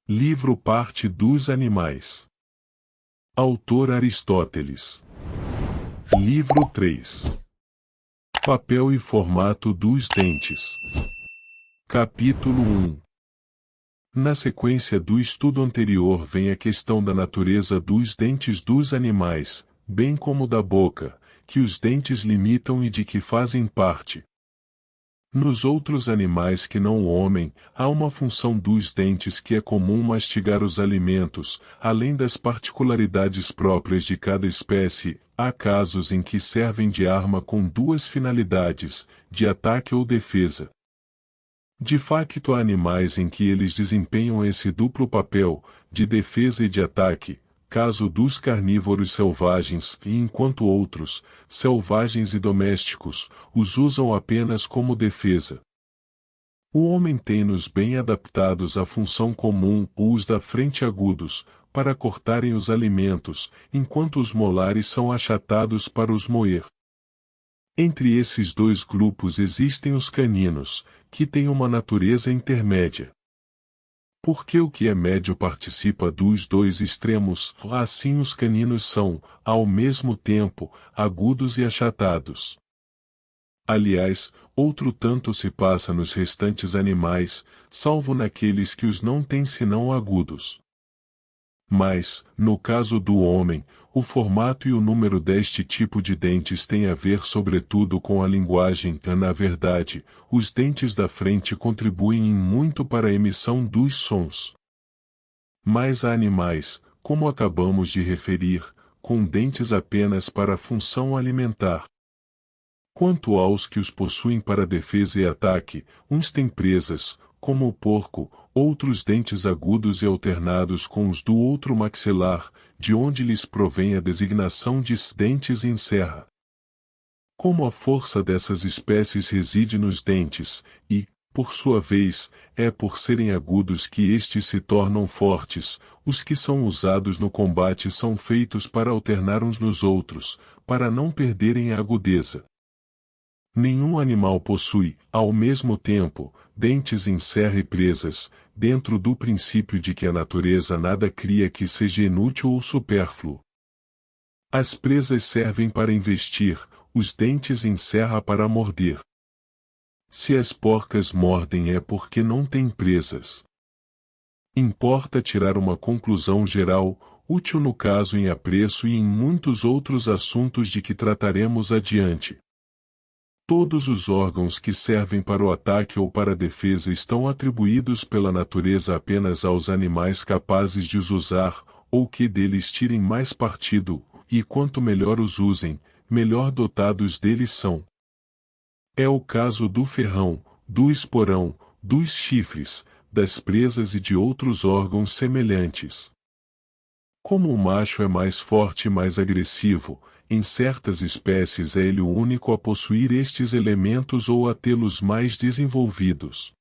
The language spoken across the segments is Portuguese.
Livro Parte dos Animais. Autor Aristóteles. Livro 3. Papel e formato dos dentes. Capítulo 1. Na sequência do estudo anterior vem a questão da natureza dos dentes dos animais, bem como da boca, que os dentes limitam e de que fazem parte. Nos outros animais que não o homem, há uma função dos dentes que é comum mastigar os alimentos, além das particularidades próprias de cada espécie. Há casos em que servem de arma com duas finalidades, de ataque ou defesa. De facto, há animais em que eles desempenham esse duplo papel, de defesa e de ataque, caso dos carnívoros selvagens, e enquanto outros, selvagens e domésticos, os usam apenas como defesa. O homem tem-nos bem adaptados à função comum, os da frente agudos, para cortarem os alimentos, enquanto os molares são achatados para os moer. Entre esses dois grupos existem os caninos, que têm uma natureza intermédia. Porque o que é médio participa dos dois extremos, assim os caninos são, ao mesmo tempo, agudos e achatados. Aliás, outro tanto se passa nos restantes animais, salvo naqueles que os não têm senão agudos. Mas, no caso do homem, o formato e o número deste tipo de dentes têm a ver sobretudo com a linguagem. Na verdade, os dentes da frente contribuem em muito para a emissão dos sons. Mas há animais, como acabamos de referir, com dentes apenas para a função alimentar. Quanto aos que os possuem para defesa e ataque, uns têm presas, como o porco, outros dentes agudos e alternados com os do outro maxilar, de onde lhes provém a designação de dentes em serra. Como a força dessas espécies reside nos dentes, e, por sua vez, é por serem agudos que estes se tornam fortes, os que são usados no combate são feitos para alternar uns nos outros, para não perderem a agudeza. Nenhum animal possui, ao mesmo tempo, dentes em serra e presas, dentro do princípio de que a natureza nada cria que seja inútil ou supérfluo. As presas servem para investir, os dentes em serra para morder. Se as porcas mordem é porque não têm presas. Importa tirar uma conclusão geral, útil no caso em apreço e em muitos outros assuntos de que trataremos adiante. Todos os órgãos que servem para o ataque ou para a defesa estão atribuídos pela natureza apenas aos animais capazes de os usar, ou que deles tirem mais partido, e quanto melhor os usem, melhor dotados deles são. É o caso do ferrão, do esporão, dos chifres, das presas e de outros órgãos semelhantes. Como o macho é mais forte e mais agressivo, em certas espécies é ele o único a possuir estes elementos ou a tê-los mais desenvolvidos.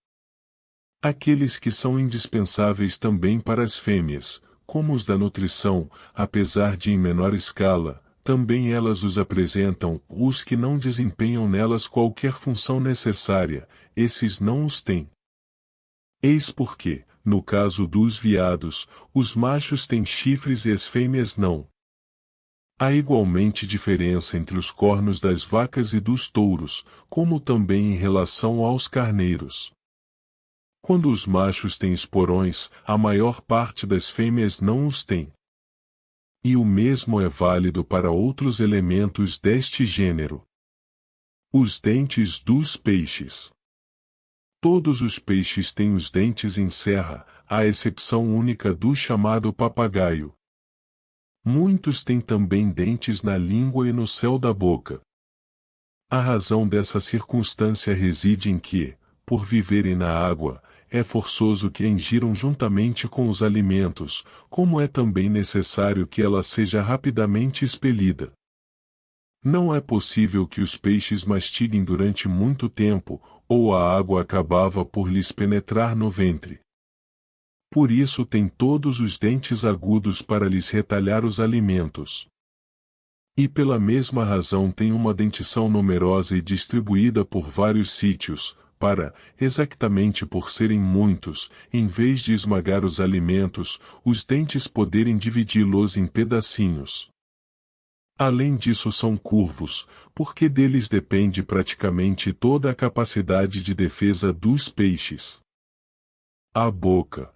Aqueles que são indispensáveis também para as fêmeas, como os da nutrição, apesar de em menor escala, também elas os apresentam, os que não desempenham nelas qualquer função necessária, esses não os têm. Eis porque, no caso dos veados, os machos têm chifres e as fêmeas não. Há igualmente diferença entre os cornos das vacas e dos touros, como também em relação aos carneiros. Quando os machos têm esporões, a maior parte das fêmeas não os tem. E o mesmo é válido para outros elementos deste gênero. Os dentes dos peixes. Todos os peixes têm os dentes em serra, à exceção única do chamado papagaio. Muitos têm também dentes na língua e no céu da boca. A razão dessa circunstância reside em que, por viverem na água, é forçoso que a ingiram juntamente com os alimentos, como é também necessário que ela seja rapidamente expelida. Não é possível que os peixes mastiguem durante muito tempo, ou a água acabava por lhes penetrar no ventre. Por isso têm todos os dentes agudos para lhes retalhar os alimentos. E pela mesma razão têm uma dentição numerosa e distribuída por vários sítios, exatamente por serem muitos, em vez de esmagar os alimentos, os dentes poderem dividi-los em pedacinhos. Além disso são curvos, porque deles depende praticamente toda a capacidade de defesa dos peixes. A boca.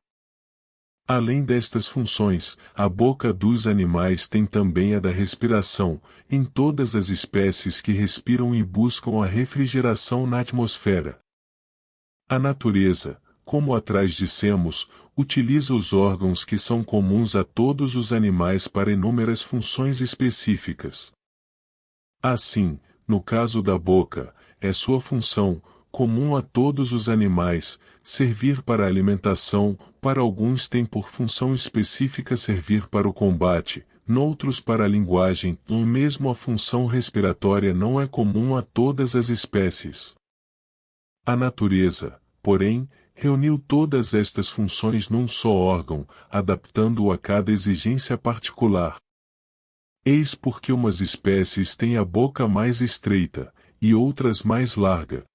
Além destas funções, a boca dos animais tem também a da respiração, em todas as espécies que respiram e buscam a refrigeração na atmosfera. A natureza, como atrás dissemos, utiliza os órgãos que são comuns a todos os animais para inúmeras funções específicas. Assim, no caso da boca, é sua função, comum a todos os animais, servir para a alimentação, para alguns tem por função específica servir para o combate, noutros para a linguagem, ou mesmo a função respiratória não é comum a todas as espécies. A natureza, porém, reuniu todas estas funções num só órgão, adaptando-o a cada exigência particular. Eis porque umas espécies têm a boca mais estreita, e outras mais larga.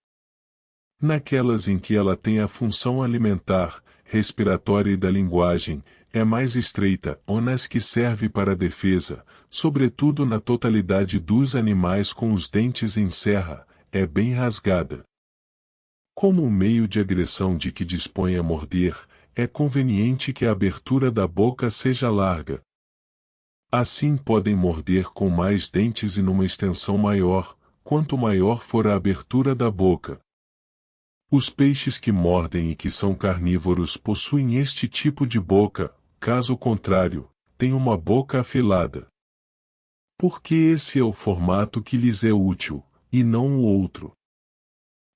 Naquelas em que ela tem a função alimentar, respiratória e da linguagem, é mais estreita, ou nas que serve para a defesa, sobretudo na totalidade dos animais com os dentes em serra, é bem rasgada. Como um meio de agressão de que dispõe a morder, é conveniente que a abertura da boca seja larga. Assim podem morder com mais dentes e numa extensão maior, quanto maior for a abertura da boca. Os peixes que mordem e que são carnívoros possuem este tipo de boca, caso contrário, têm uma boca afilada. Porque esse é o formato que lhes é útil, e não o outro.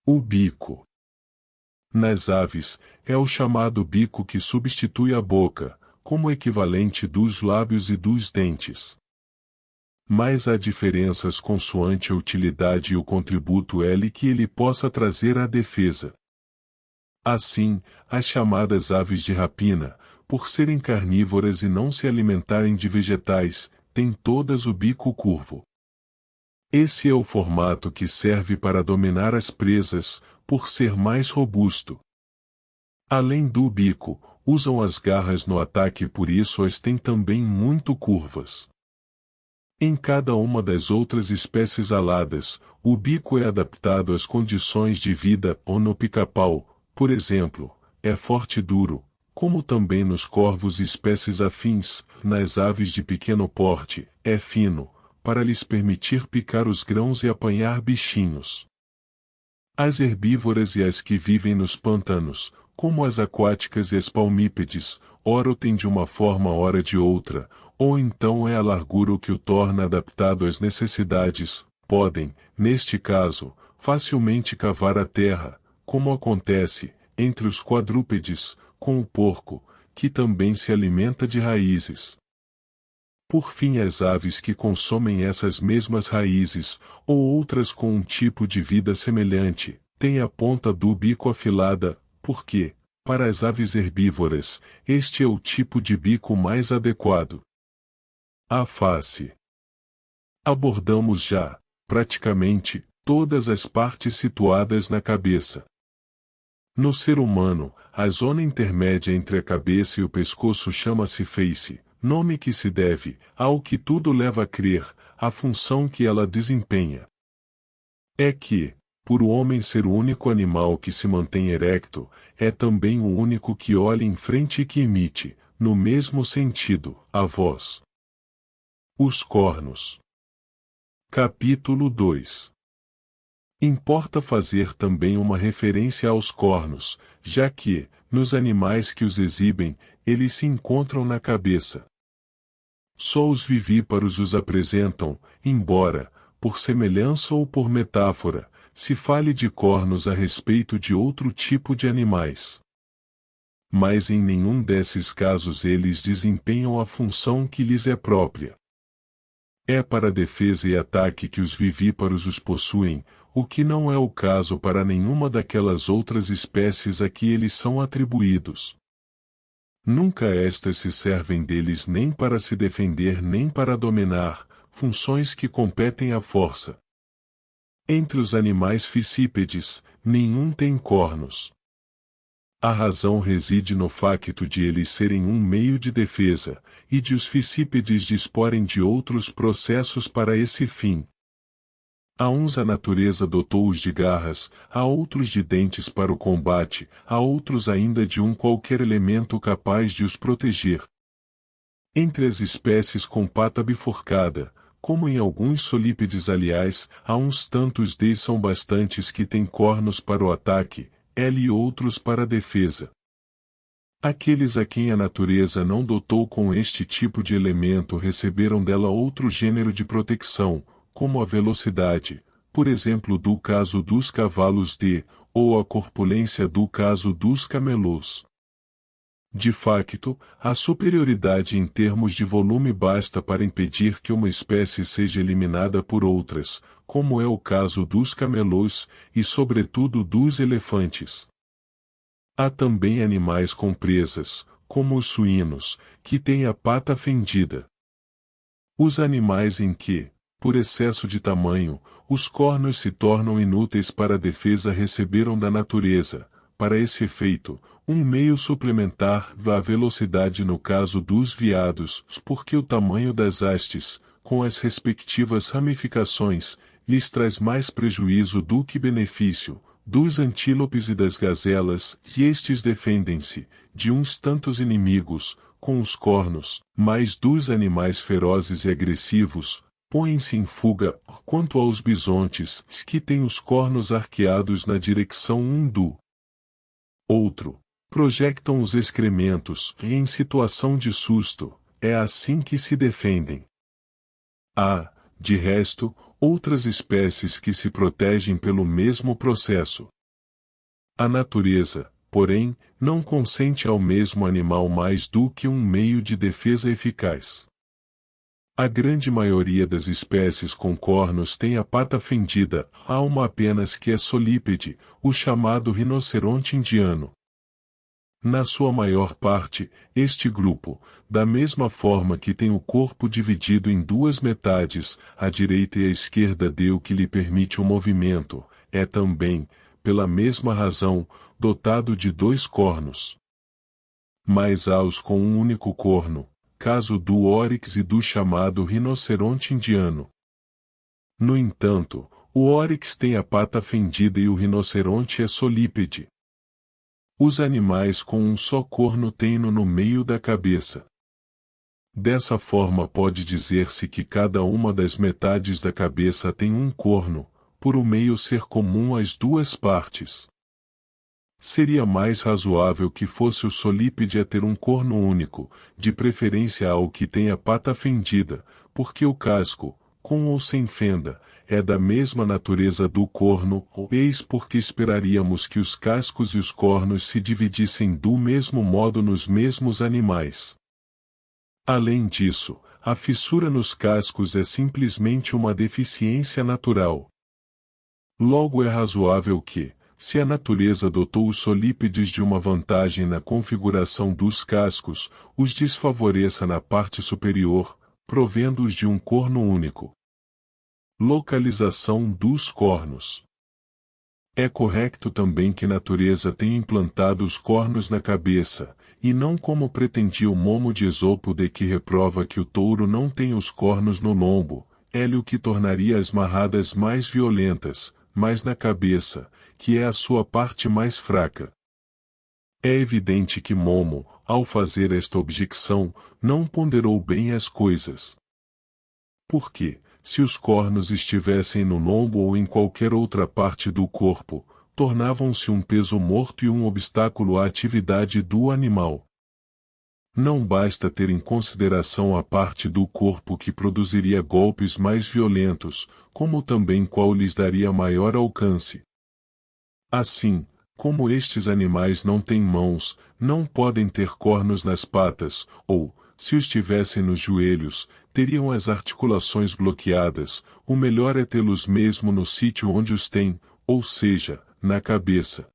O bico. Nas aves, é o chamado bico que substitui a boca, como equivalente dos lábios e dos dentes. Mas há diferenças consoante a utilidade e o contributo que ele possa trazer à defesa. Assim, as chamadas aves de rapina, por serem carnívoras e não se alimentarem de vegetais, têm todas o bico curvo. Esse é o formato que serve para dominar as presas, por ser mais robusto. Além do bico, usam as garras no ataque e por isso as têm também muito curvas. Em cada uma das outras espécies aladas, o bico é adaptado às condições de vida, ou no pica-pau, por exemplo, é forte e duro, como também nos corvos e espécies afins, nas aves de pequeno porte, é fino, para lhes permitir picar os grãos e apanhar bichinhos. As herbívoras e as que vivem nos pântanos, como as aquáticas e as palmípedes, ora o têm de uma forma ora de outra, ou então é a largura o que o torna adaptado às necessidades, podem, neste caso, facilmente cavar a terra, como acontece, entre os quadrúpedes, com o porco, que também se alimenta de raízes. Por fim as aves que consomem essas mesmas raízes, ou outras com um tipo de vida semelhante, têm a ponta do bico afilada, porque, para as aves herbívoras, este é o tipo de bico mais adequado. A face. Abordamos já, praticamente, todas as partes situadas na cabeça. No ser humano, a zona intermédia entre a cabeça e o pescoço chama-se face, nome que se deve, ao que tudo leva a crer, a função que ela desempenha. É que, por o homem ser o único animal que se mantém erecto, é também o único que olha em frente e que emite, no mesmo sentido, a voz. Os cornos. Capítulo 2. Importa fazer também uma referência aos cornos, já que, nos animais que os exibem, eles se encontram na cabeça. Só os vivíparos os apresentam, embora, por semelhança ou por metáfora, se fale de cornos a respeito de outro tipo de animais. Mas em nenhum desses casos eles desempenham a função que lhes é própria. É para defesa e ataque que os vivíparos os possuem, o que não é o caso para nenhuma daquelas outras espécies a que eles são atribuídos. Nunca estas se servem deles nem para se defender nem para dominar, funções que competem à força. Entre os animais ficípedes, nenhum tem cornos. A razão reside no facto de eles serem um meio de defesa, e de os fissípedes disporem de outros processos para esse fim. A uns a natureza dotou-os de garras, a outros de dentes para o combate, a outros ainda de qualquer elemento capaz de os proteger. Entre as espécies com pata bifurcada, como em alguns solípedes aliás, há uns tantos deles são bastantes que têm cornos para o ataque, e outros para a defesa. Aqueles a quem a natureza não dotou com este tipo de elemento receberam dela outro gênero de proteção, como a velocidade, por exemplo do caso dos cavalos ou a corpulência do caso dos camelos. De facto, a superioridade em termos de volume basta para impedir que uma espécie seja eliminada por outras, como é o caso dos camelos, e sobretudo dos elefantes. Há também animais com presas, como os suínos, que têm a pata fendida. Os animais em que, por excesso de tamanho, os cornos se tornam inúteis para a defesa receberam da natureza, para esse efeito, um meio suplementar à velocidade no caso dos veados, porque o tamanho das hastes, com as respectivas ramificações, lhes traz mais prejuízo do que benefício, dos antílopes e das gazelas, e estes defendem-se, de uns tantos inimigos, com os cornos, mas dos animais ferozes e agressivos, põem-se em fuga, quanto aos bisontes, que têm os cornos arqueados na direção um do outro. Projectam os excrementos, e em situação de susto, é assim que se defendem. Há, de resto, outras espécies que se protegem pelo mesmo processo. A natureza, porém, não consente ao mesmo animal mais do que um meio de defesa eficaz. A grande maioria das espécies com cornos tem a pata fendida, há uma apenas que é solípede, o chamado rinoceronte indiano. Na sua maior parte, este grupo, da mesma forma que tem o corpo dividido em duas metades, a direita e a esquerda o que lhe permite o movimento, é também, pela mesma razão, dotado de dois cornos. Mas há os com um único corno, caso do óryx e do chamado rinoceronte indiano. No entanto, o óryx tem a pata fendida e o rinoceronte é solípede. Os animais com um só corno têm-no no meio da cabeça. Dessa forma pode dizer-se que cada uma das metades da cabeça tem um corno, por o meio ser comum às duas partes. Seria mais razoável que fosse o solípede a ter um corno único, de preferência ao que tem a pata fendida, porque o casco, com ou sem fenda, é da mesma natureza do corno, eis porque esperaríamos que os cascos e os cornos se dividissem do mesmo modo nos mesmos animais. Além disso, a fissura nos cascos é simplesmente uma deficiência natural. Logo é razoável que, se a natureza dotou os solípedes de uma vantagem na configuração dos cascos, os desfavoreça na parte superior, provendo-os de um corno único. Localização dos cornos. É correto também que a natureza tenha implantado os cornos na cabeça, e não como pretendia o Momo de Esopo de que reprova que o touro não tem os cornos no lombo, o que tornaria as marradas mais violentas, mas na cabeça, que é a sua parte mais fraca. É evidente que Momo, ao fazer esta objeção, não ponderou bem as coisas. Porque, se os cornos estivessem no lombo ou em qualquer outra parte do corpo, tornavam-se um peso morto e um obstáculo à atividade do animal. Não basta ter em consideração a parte do corpo que produziria golpes mais violentos, como também qual lhes daria maior alcance. Assim, como estes animais não têm mãos, não podem ter cornos nas patas, ou, se os tivessem nos joelhos, teriam as articulações bloqueadas, o melhor é tê-los mesmo no sítio onde os têm, ou seja, na cabeça.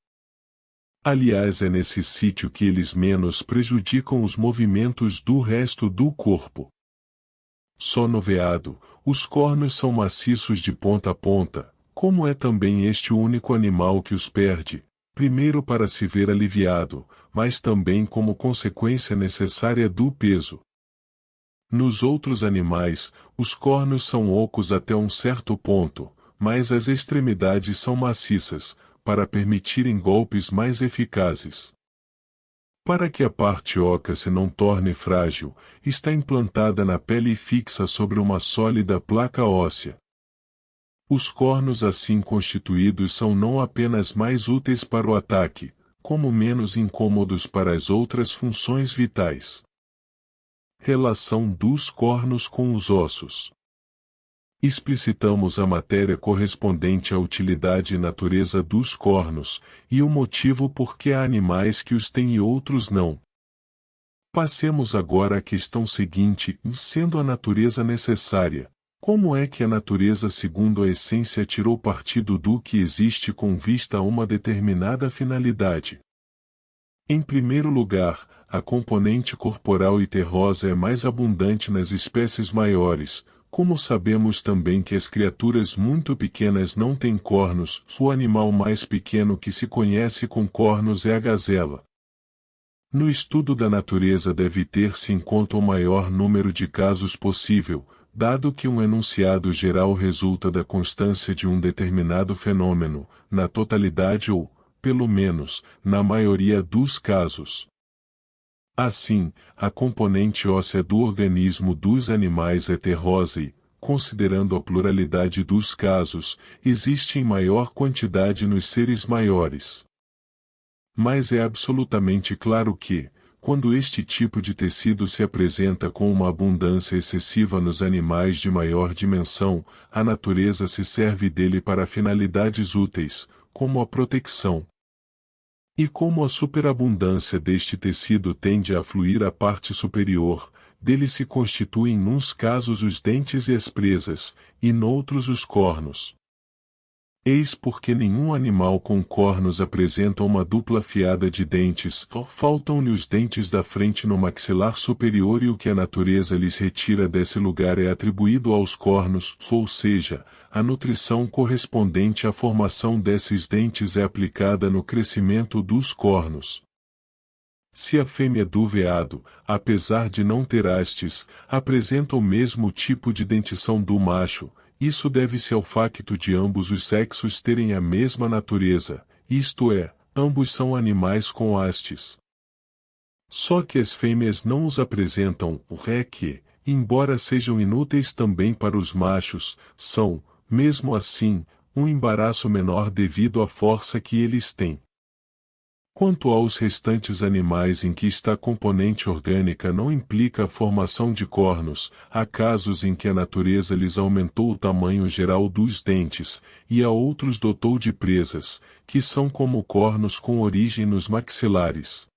Aliás, é nesse sítio que eles menos prejudicam os movimentos do resto do corpo. Só no veado, os cornos são maciços de ponta a ponta, Como é também este o único animal que os perde, primeiro para se ver aliviado, mas também como consequência necessária do peso. Nos outros animais, os cornos são ocos até um certo ponto, mas as extremidades são maciças, para permitirem golpes mais eficazes. Para que a parte oca se não torne frágil, está implantada na pele e fixa sobre uma sólida placa óssea. Os cornos assim constituídos são não apenas mais úteis para o ataque, como menos incômodos para as outras funções vitais. Relação dos cornos com os ossos. Explicitamos a matéria correspondente à utilidade e natureza dos cornos, e o motivo por que há animais que os têm e outros não. Passemos agora à questão seguinte, sendo a natureza necessária. Como é que a natureza segundo a essência tirou partido do que existe com vista a uma determinada finalidade? Em primeiro lugar, a componente corporal e terrosa é mais abundante nas espécies maiores, como sabemos também que as criaturas muito pequenas não têm cornos, o animal mais pequeno que se conhece com cornos é a gazela. No estudo da natureza deve ter-se em conta o maior número de casos possível, dado que um enunciado geral resulta da constância de um determinado fenômeno, na totalidade ou, pelo menos, na maioria dos casos. Assim, a componente óssea do organismo dos animais é terrosa e, considerando a pluralidade dos casos, existe em maior quantidade nos seres maiores. Mas é absolutamente claro que, quando este tipo de tecido se apresenta com uma abundância excessiva nos animais de maior dimensão, a natureza se serve dele para finalidades úteis, como a proteção. E como a superabundância deste tecido tende a fluir à parte superior, dele se constituem nuns casos os dentes e as presas, e noutros os cornos. Eis porque nenhum animal com cornos apresenta uma dupla fiada de dentes, faltam-lhe os dentes da frente no maxilar superior e o que a natureza lhes retira desse lugar é atribuído aos cornos, ou seja, a nutrição correspondente à formação desses dentes é aplicada no crescimento dos cornos. Se a fêmea do veado, apesar de não ter hastes, apresenta o mesmo tipo de dentição do macho, isso deve-se ao facto de ambos os sexos terem a mesma natureza, isto é, ambos são animais com hastes. Só que as fêmeas não os apresentam, o que, embora sejam inúteis também para os machos, são, mesmo assim, um embaraço menor devido à força que eles têm. Quanto aos restantes animais em que esta componente orgânica não implica a formação de cornos, há casos em que a natureza lhes aumentou o tamanho geral dos dentes, e a outros dotou de presas, que são como cornos com origem nos maxilares.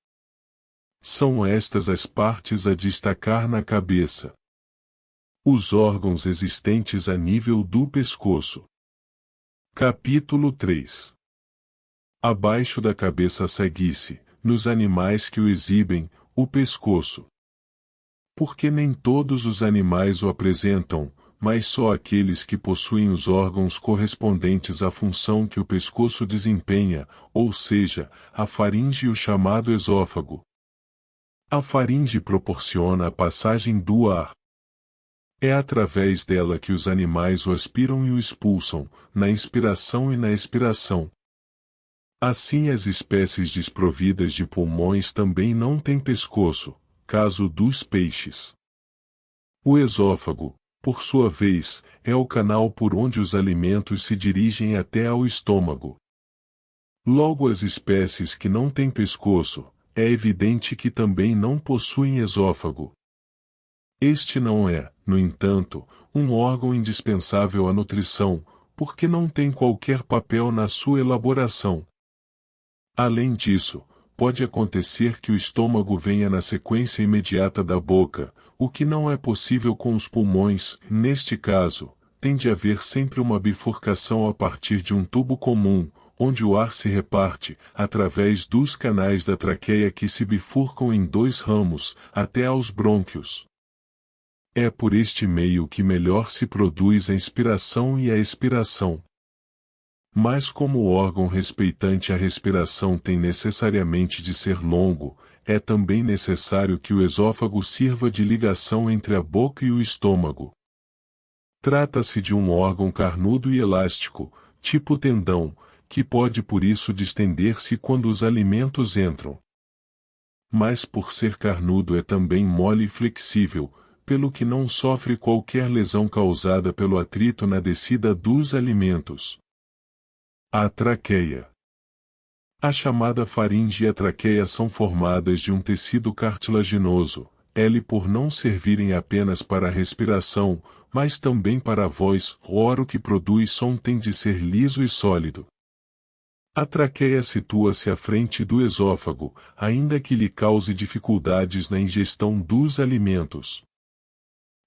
São estas as partes a destacar na cabeça. Os órgãos existentes a nível do pescoço. Capítulo 3. Abaixo da cabeça segue-se, nos animais que o exibem, o pescoço. Porque nem todos os animais o apresentam, mas só aqueles que possuem os órgãos correspondentes à função que o pescoço desempenha, ou seja, a faringe e o chamado esôfago. A faringe proporciona a passagem do ar. É através dela que os animais o aspiram e o expulsam, na inspiração e na expiração. Assim as espécies desprovidas de pulmões também não têm pescoço, caso dos peixes. O esôfago, por sua vez, é o canal por onde os alimentos se dirigem até ao estômago. Logo as espécies que não têm pescoço, é evidente que também não possuem esôfago. Este não é, no entanto, um órgão indispensável à nutrição, porque não tem qualquer papel na sua elaboração. Além disso, pode acontecer que o estômago venha na sequência imediata da boca, o que não é possível com os pulmões. Neste caso, tem de haver sempre uma bifurcação a partir de um tubo comum, onde o ar se reparte, através dos canais da traqueia que se bifurcam em dois ramos, até aos brônquios. É por este meio que melhor se produz a inspiração e a expiração. Mas como o órgão respeitante à respiração tem necessariamente de ser longo, é também necessário que o esôfago sirva de ligação entre a boca e o estômago. Trata-se de um órgão carnudo e elástico, tipo tendão, que pode por isso distender-se quando os alimentos entram. Mas por ser carnudo é também mole e flexível, pelo que não sofre qualquer lesão causada pelo atrito na descida dos alimentos. A traqueia. A chamada faringe e a traqueia são formadas de um tecido cartilaginoso, por não servirem apenas para a respiração, mas também para a voz. O órgão que produz som tem de ser liso e sólido. A traqueia situa-se à frente do esôfago, ainda que lhe cause dificuldades na ingestão dos alimentos.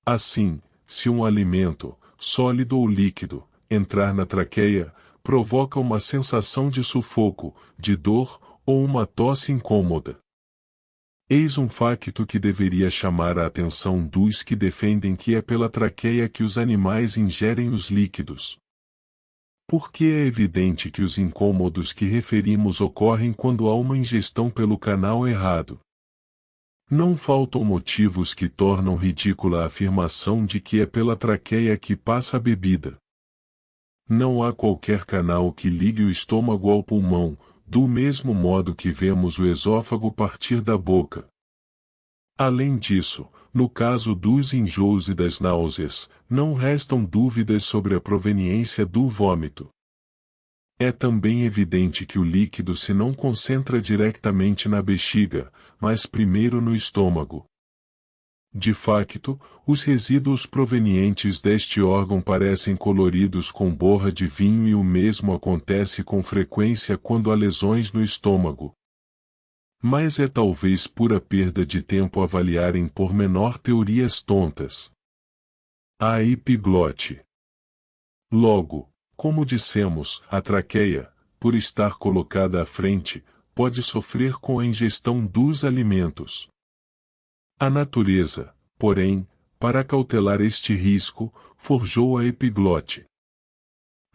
Assim, se um alimento, sólido ou líquido, entrar na traqueia, provoca uma sensação de sufoco, de dor, ou uma tosse incômoda. Eis um facto que deveria chamar a atenção dos que defendem que é pela traqueia que os animais ingerem os líquidos. Porque é evidente que os incômodos que referimos ocorrem quando há uma ingestão pelo canal errado. Não faltam motivos que tornam ridícula a afirmação de que é pela traqueia que passa a bebida. Não há qualquer canal que ligue o estômago ao pulmão, do mesmo modo que vemos o esôfago partir da boca. Além disso, no caso dos enjoos e das náuseas, não restam dúvidas sobre a proveniência do vômito. É também evidente que o líquido se não concentra diretamente na bexiga, mas primeiro no estômago. De facto, os resíduos provenientes deste órgão parecem coloridos com borra de vinho e o mesmo acontece com frequência quando há lesões no estômago. Mas é talvez pura perda de tempo avaliar em pormenor teorias tontas. A epiglote. Logo, como dissemos, a traqueia, por estar colocada à frente, pode sofrer com a ingestão dos alimentos. A natureza, porém, para cautelar este risco, forjou a epiglote.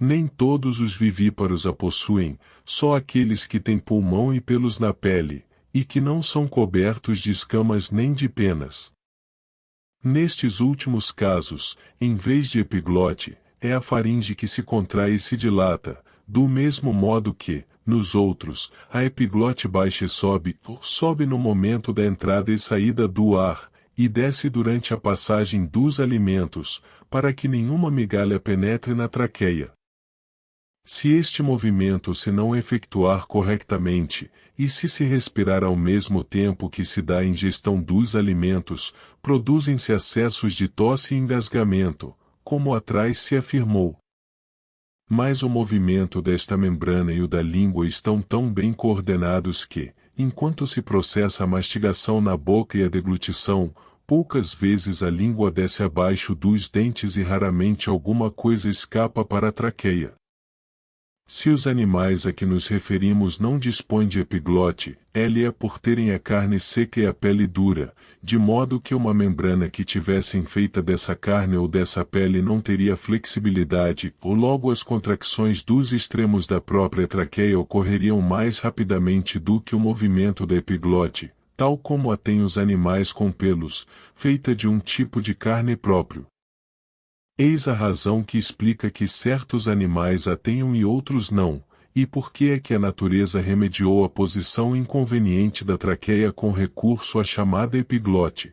Nem todos os vivíparos a possuem, só aqueles que têm pulmão e pelos na pele, e que não são cobertos de escamas nem de penas. Nestes últimos casos, em vez de epiglote, é a faringe que se contrai e se dilata, do mesmo modo que, nos outros, a epiglote baixa e sobe no momento da entrada e saída do ar, e desce durante a passagem dos alimentos, para que nenhuma migalha penetre na traqueia. Se este movimento se não efetuar corretamente, e se respirar ao mesmo tempo que se dá a ingestão dos alimentos, produzem-se acessos de tosse e engasgamento, como atrás se afirmou. Mas o movimento desta membrana e o da língua estão tão bem coordenados que, enquanto se processa a mastigação na boca e a deglutição, poucas vezes a língua desce abaixo dos dentes e raramente alguma coisa escapa para a traqueia. Se os animais a que nos referimos não dispõem de epiglote, é por terem a carne seca e a pele dura, de modo que uma membrana que tivesse feita dessa carne ou dessa pele não teria flexibilidade, ou logo as contracções dos extremos da própria traqueia ocorreriam mais rapidamente do que o movimento da epiglote, tal como a têm os animais com pelos, feita de um tipo de carne próprio. Eis a razão que explica que certos animais a tenham e outros não, e por que é que a natureza remediou a posição inconveniente da traqueia com recurso à chamada epiglote.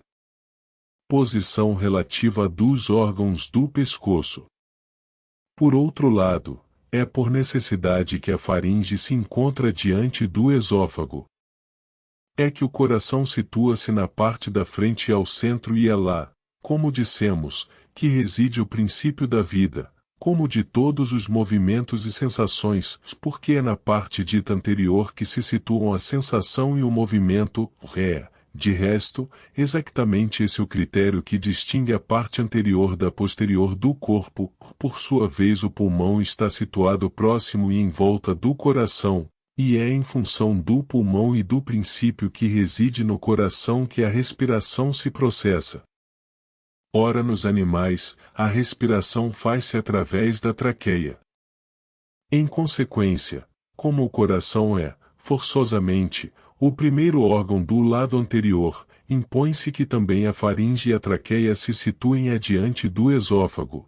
Posição relativa dos órgãos do pescoço. Por outro lado, é por necessidade que a faringe se encontra diante do esôfago. É que o coração situa-se na parte da frente ao centro e é lá, como dissemos, que reside o princípio da vida, como de todos os movimentos e sensações, porque é na parte dita anterior que se situam a sensação e o movimento. De resto, exatamente esse é o critério que distingue a parte anterior da posterior do corpo. Por sua vez, o pulmão está situado próximo e em volta do coração, e é em função do pulmão e do princípio que reside no coração que a respiração se processa. Ora, nos animais, a respiração faz-se através da traqueia. Em consequência, como o coração é, forçosamente, o primeiro órgão do lado anterior, impõe-se que também a faringe e a traqueia se situem adiante do esôfago.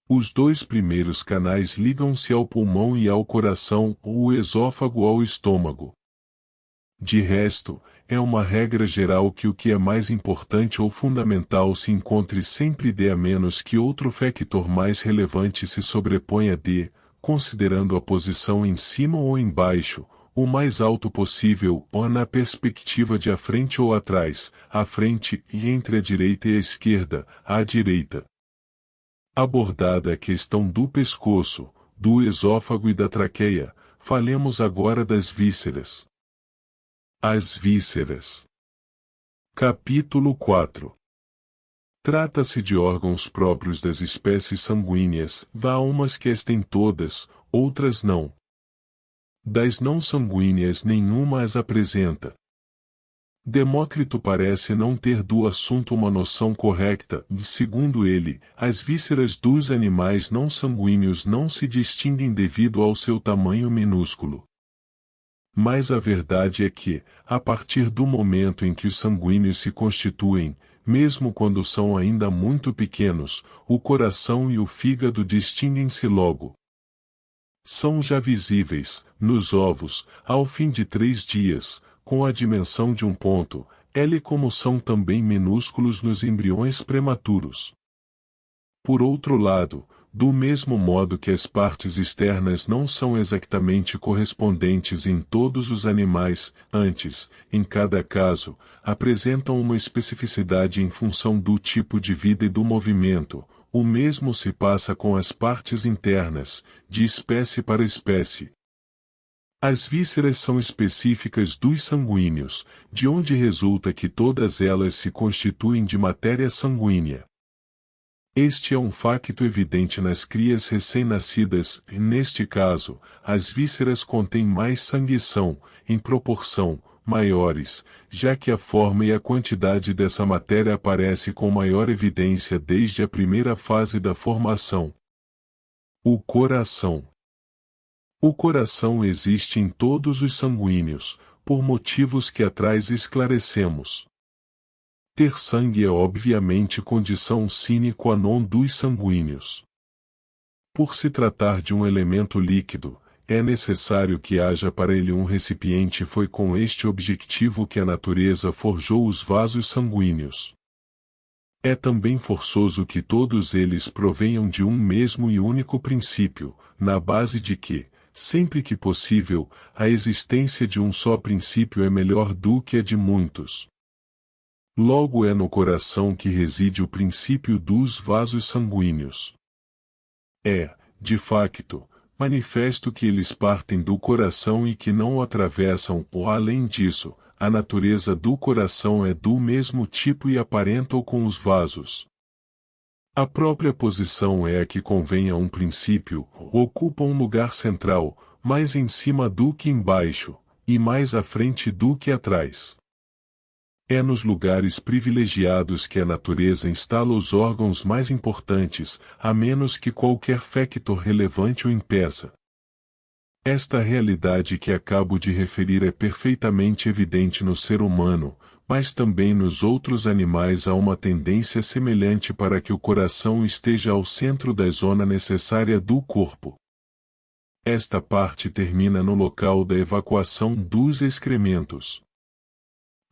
Os dois primeiros canais ligam-se ao pulmão e ao coração, ou o esôfago ao estômago. De resto, é uma regra geral que o que é mais importante ou fundamental se encontre sempre D a menos que outro factor mais relevante se sobreponha a D, considerando a posição em cima ou embaixo, o mais alto possível ou na perspectiva de à frente ou atrás, à frente e entre a direita e a esquerda, à direita. Abordada a questão do pescoço, do esôfago e da traqueia, falemos agora das vísceras. As vísceras. Capítulo 4. Trata-se de órgãos próprios das espécies sanguíneas, há umas que as têm todas, outras não. Das não sanguíneas nenhuma as apresenta. Demócrito parece não ter do assunto uma noção correta, e segundo ele, as vísceras dos animais não sanguíneos não se distinguem devido ao seu tamanho minúsculo. Mas a verdade é que, a partir do momento em que os sanguíneos se constituem, mesmo quando são ainda muito pequenos, o coração e o fígado distinguem-se logo. São já visíveis, nos ovos, ao fim de 3 dias, com a dimensão de um ponto, como são também minúsculos nos embriões prematuros. Por outro lado, do mesmo modo que as partes externas não são exatamente correspondentes em todos os animais, antes, em cada caso, apresentam uma especificidade em função do tipo de vida e do movimento, o mesmo se passa com as partes internas, de espécie para espécie. As vísceras são específicas dos sanguíneos, de onde resulta que todas elas se constituem de matéria sanguínea. Este é um facto evidente nas crias recém-nascidas, e neste caso, as vísceras contêm mais sangue e são, em proporção, maiores, já que a forma e a quantidade dessa matéria aparece com maior evidência desde a primeira fase da formação. O coração. O coração existe em todos os sanguíneos, por motivos que atrás esclarecemos. Ter sangue é obviamente condição sine qua non dos sanguíneos. Por se tratar de um elemento líquido, é necessário que haja para ele um recipiente e foi com este objetivo que a natureza forjou os vasos sanguíneos. É também forçoso que todos eles provenham de um mesmo e único princípio, na base de que, sempre que possível, a existência de um só princípio é melhor do que a de muitos. Logo é no coração que reside o princípio dos vasos sanguíneos. É, de facto, manifesto que eles partem do coração e que não o atravessam, ou além disso, a natureza do coração é do mesmo tipo e aparenta-o com os vasos. A própria posição é a que convém a um princípio, ocupa um lugar central, mais em cima do que embaixo, e mais à frente do que atrás. É nos lugares privilegiados que a natureza instala os órgãos mais importantes, a menos que qualquer factor relevante o impeça. Esta realidade que acabo de referir é perfeitamente evidente no ser humano, mas também nos outros animais há uma tendência semelhante para que o coração esteja ao centro da zona necessária do corpo. Esta parte termina no local da evacuação dos excrementos.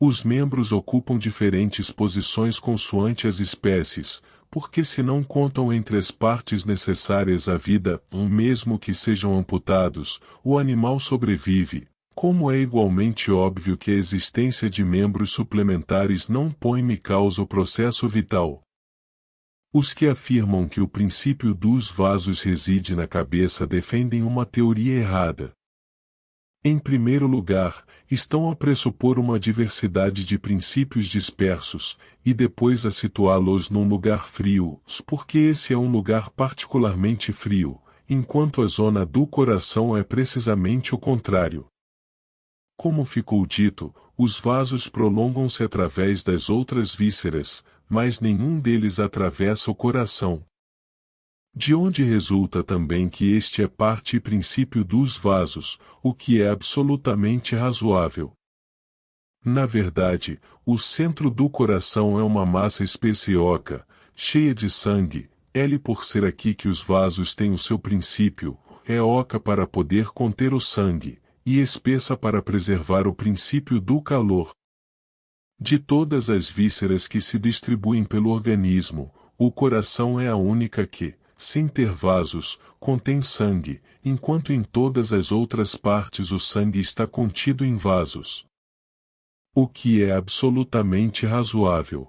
Os membros ocupam diferentes posições consoante as espécies, porque se não contam entre as partes necessárias à vida, mesmo que sejam amputados, o animal sobrevive, como é igualmente óbvio que a existência de membros suplementares não põe-me causa o processo vital. Os que afirmam que o princípio dos vasos reside na cabeça defendem uma teoria errada. Em primeiro lugar, estão a pressupor uma diversidade de princípios dispersos, e depois a situá-los num lugar frio, porque esse é um lugar particularmente frio, enquanto a zona do coração é precisamente o contrário. Como ficou dito, os vasos prolongam-se através das outras vísceras, mas nenhum deles atravessa o coração. De onde resulta também que este é parte e princípio dos vasos, o que é absolutamente razoável. Na verdade, o centro do coração é uma massa espessa e oca, cheia de sangue, é-lhe por ser aqui que os vasos têm o seu princípio, é oca para poder conter o sangue, e espessa para preservar o princípio do calor. De todas as vísceras que se distribuem pelo organismo, o coração é a única que, sem ter vasos, contém sangue, enquanto em todas as outras partes o sangue está contido em vasos. O que é absolutamente razoável.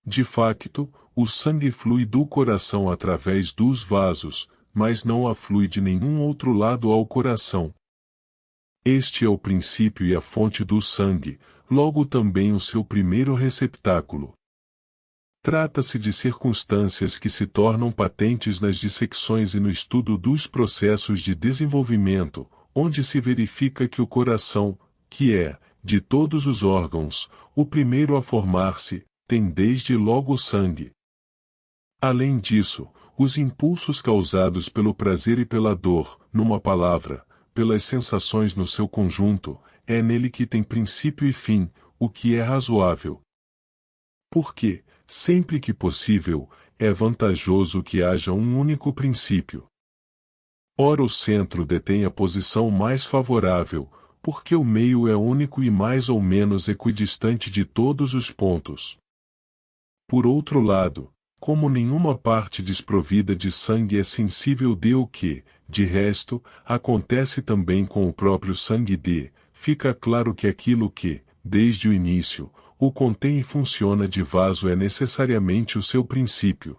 De facto, o sangue flui do coração através dos vasos, mas não aflui de nenhum outro lado ao coração. Este é o princípio e a fonte do sangue, logo também o seu primeiro receptáculo. Trata-se de circunstâncias que se tornam patentes nas dissecções e no estudo dos processos de desenvolvimento, onde se verifica que o coração, que é, de todos os órgãos, o primeiro a formar-se, tem desde logo o sangue. Além disso, os impulsos causados pelo prazer e pela dor, numa palavra, pelas sensações no seu conjunto, é nele que tem princípio e fim, o que é razoável. Porque, sempre que possível, é vantajoso que haja um único princípio. Ora, o centro detém a posição mais favorável, porque o meio é único e mais ou menos equidistante de todos os pontos. Por outro lado, como nenhuma parte desprovida de sangue é sensível de o que, de resto, acontece também com o próprio sangue fica claro que aquilo que, desde o início, o contém e funciona de vaso é necessariamente o seu princípio.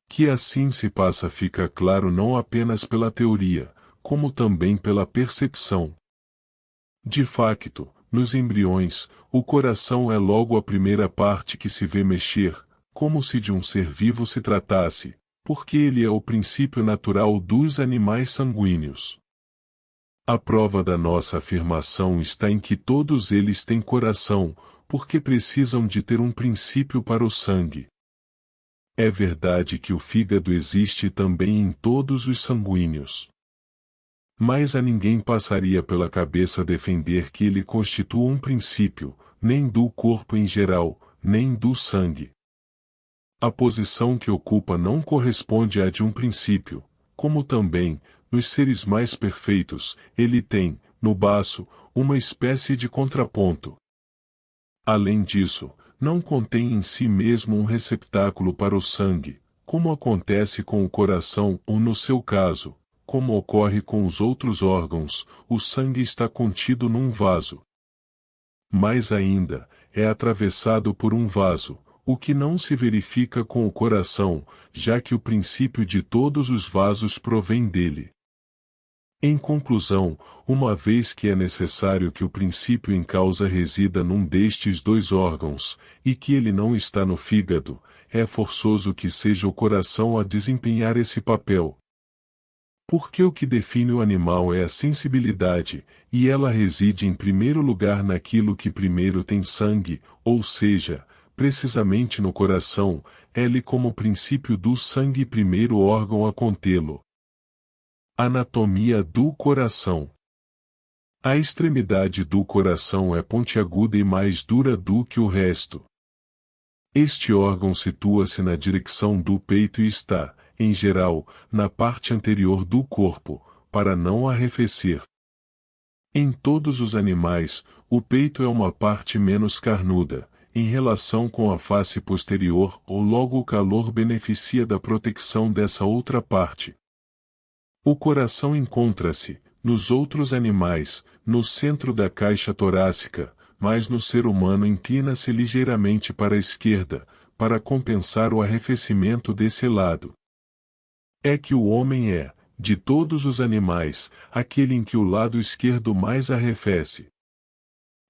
Que assim se passa fica claro não apenas pela teoria, como também pela percepção. De facto, nos embriões, o coração é logo a primeira parte que se vê mexer, como se de um ser vivo se tratasse, porque ele é o princípio natural dos animais sanguíneos. A prova da nossa afirmação está em que todos eles têm coração, porque precisam de ter um princípio para o sangue. É verdade que o fígado existe também em todos os sanguíneos. Mas a ninguém passaria pela cabeça defender que ele constitua um princípio, nem do corpo em geral, nem do sangue. A posição que ocupa não corresponde à de um princípio, como também, nos seres mais perfeitos, ele tem, no baço, uma espécie de contraponto. Além disso, não contém em si mesmo um receptáculo para o sangue, como acontece com o coração ou no seu caso, como ocorre com os outros órgãos, o sangue está contido num vaso. Mais ainda, é atravessado por um vaso, o que não se verifica com o coração, já que o princípio de todos os vasos provém dele. Em conclusão, uma vez que é necessário que o princípio em causa resida num destes dois órgãos, e que ele não está no fígado, é forçoso que seja o coração a desempenhar esse papel. Porque o que define o animal é a sensibilidade, e ela reside em primeiro lugar naquilo que primeiro tem sangue, ou seja, precisamente no coração, é-lhe como princípio do sangue primeiro órgão a contê-lo. Anatomia do coração. A extremidade do coração é pontiaguda e mais dura do que o resto. Este órgão situa-se na direção do peito e está, em geral, na parte anterior do corpo, para não arrefecer. Em todos os animais, o peito é uma parte menos carnuda, em relação com a face posterior, ou logo o calor beneficia da proteção dessa outra parte. O coração encontra-se, nos outros animais, no centro da caixa torácica, mas no ser humano inclina-se ligeiramente para a esquerda, para compensar o arrefecimento desse lado. É que o homem é, de todos os animais, aquele em que o lado esquerdo mais arrefece.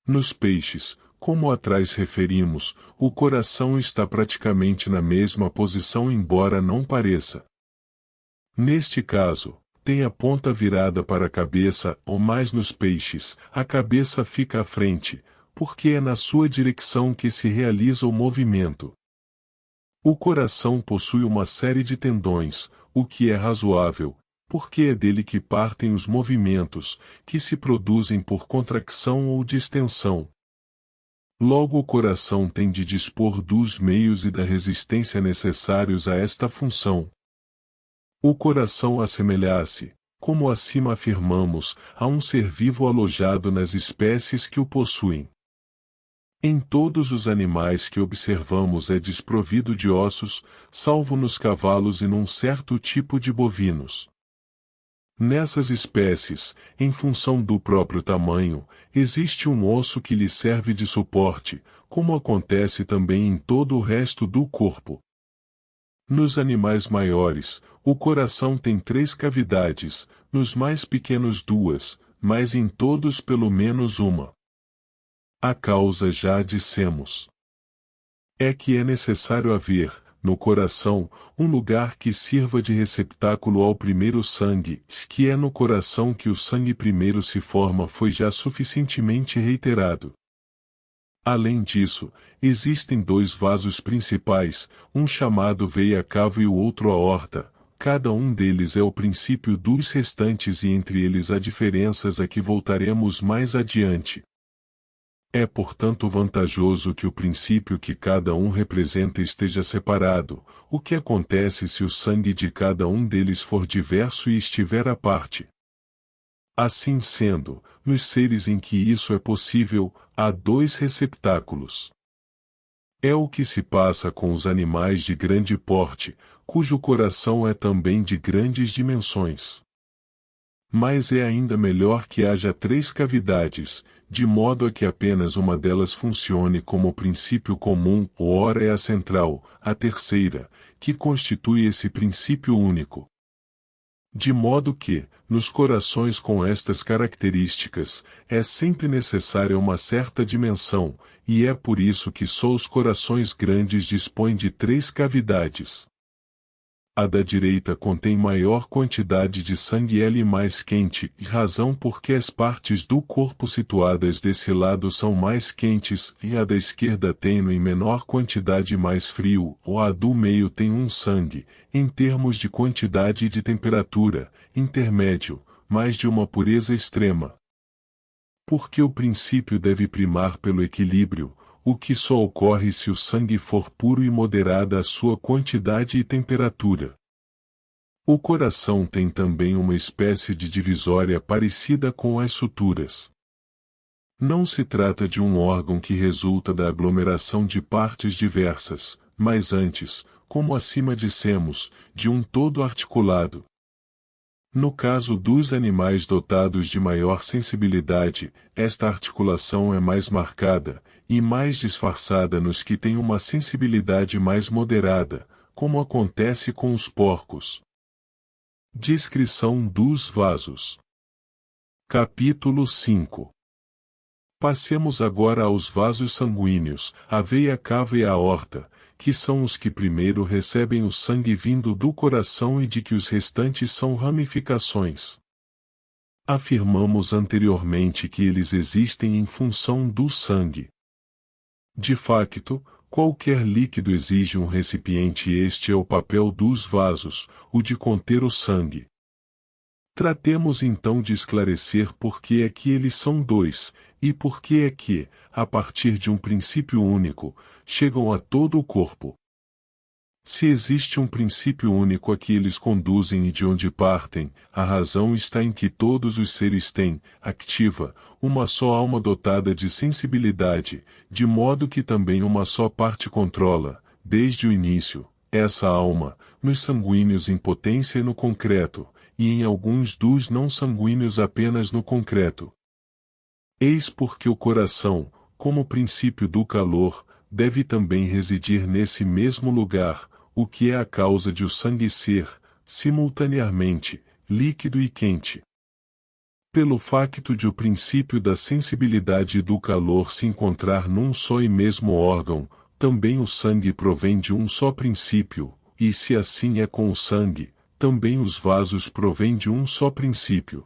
Nos peixes, como atrás referimos, o coração está praticamente na mesma posição embora não pareça. Neste caso, tem a ponta virada para a cabeça, ou mais nos peixes, a cabeça fica à frente, porque é na sua direção que se realiza o movimento. O coração possui uma série de tendões, o que é razoável, porque é dele que partem os movimentos, que se produzem por contracção ou distensão. Logo o coração tem de dispor dos meios e da resistência necessários a esta função. O coração assemelha-se, como acima afirmamos, a um ser vivo alojado nas espécies que o possuem. Em todos os animais que observamos é desprovido de ossos, salvo nos cavalos e num certo tipo de bovinos. Nessas espécies, em função do próprio tamanho, existe um osso que lhe serve de suporte, como acontece também em todo o resto do corpo. Nos animais maiores, o coração tem 3 cavidades, nos mais pequenos 2, mas em todos pelo menos uma. A causa já dissemos. É que é necessário haver, no coração, um lugar que sirva de receptáculo ao primeiro sangue, que é no coração que o sangue primeiro se forma foi já suficientemente reiterado. Além disso, existem 2 vasos principais, um chamado veia cava e o outro aorta, cada um deles é o princípio dos restantes e entre eles há diferenças a que voltaremos mais adiante. É portanto vantajoso que o princípio que cada um representa esteja separado, o que acontece se o sangue de cada um deles for diverso e estiver à parte. Assim sendo, nos seres em que isso é possível, há 2 receptáculos. É o que se passa com os animais de grande porte, cujo coração é também de grandes dimensões. Mas é ainda melhor que haja 3 cavidades, de modo a que apenas uma delas funcione como princípio comum, ora é a central, a terceira, que constitui esse princípio único. De modo que, nos corações com estas características, é sempre necessária uma certa dimensão, e é por isso que só os corações grandes dispõem de 3 cavidades. A da direita contém maior quantidade de sangue e mais quente, razão porque as partes do corpo situadas desse lado são mais quentes, e a da esquerda tem em menor quantidade mais frio, ou a do meio tem um sangue, em termos de quantidade e de temperatura, intermédio, mas de uma pureza extrema. Porque o princípio deve primar pelo equilíbrio, o que só ocorre se o sangue for puro e moderada a sua quantidade e temperatura. O coração tem também uma espécie de divisória parecida com as suturas. Não se trata de um órgão que resulta da aglomeração de partes diversas, mas antes, como acima dissemos, de um todo articulado. No caso dos animais dotados de maior sensibilidade, esta articulação é mais marcada, e mais disfarçada nos que têm uma sensibilidade mais moderada, como acontece com os porcos. Descrição dos vasos. Capítulo 5. Passemos agora aos vasos sanguíneos, a veia cava e a aorta, que são os que primeiro recebem o sangue vindo do coração e de que os restantes são ramificações. Afirmamos anteriormente que eles existem em função do sangue. De facto, qualquer líquido exige um recipiente e este é o papel dos vasos, o de conter o sangue. Tratemos então de esclarecer por que é que eles são 2, e por que é que, a partir de um princípio único, chegam a todo o corpo. Se existe um princípio único a que eles conduzem e de onde partem, a razão está em que todos os seres têm, activa, uma só alma dotada de sensibilidade, de modo que também uma só parte controla, desde o início, essa alma, nos sanguíneos em potência e no concreto, e em alguns dos não sanguíneos apenas no concreto. Eis porque o coração, como princípio do calor, deve também residir nesse mesmo lugar, o que é a causa de o sangue ser, simultaneamente, líquido e quente. Pelo facto de o princípio da sensibilidade e do calor se encontrar num só e mesmo órgão, também o sangue provém de um só princípio, e se assim é com o sangue, também os vasos provêm de um só princípio.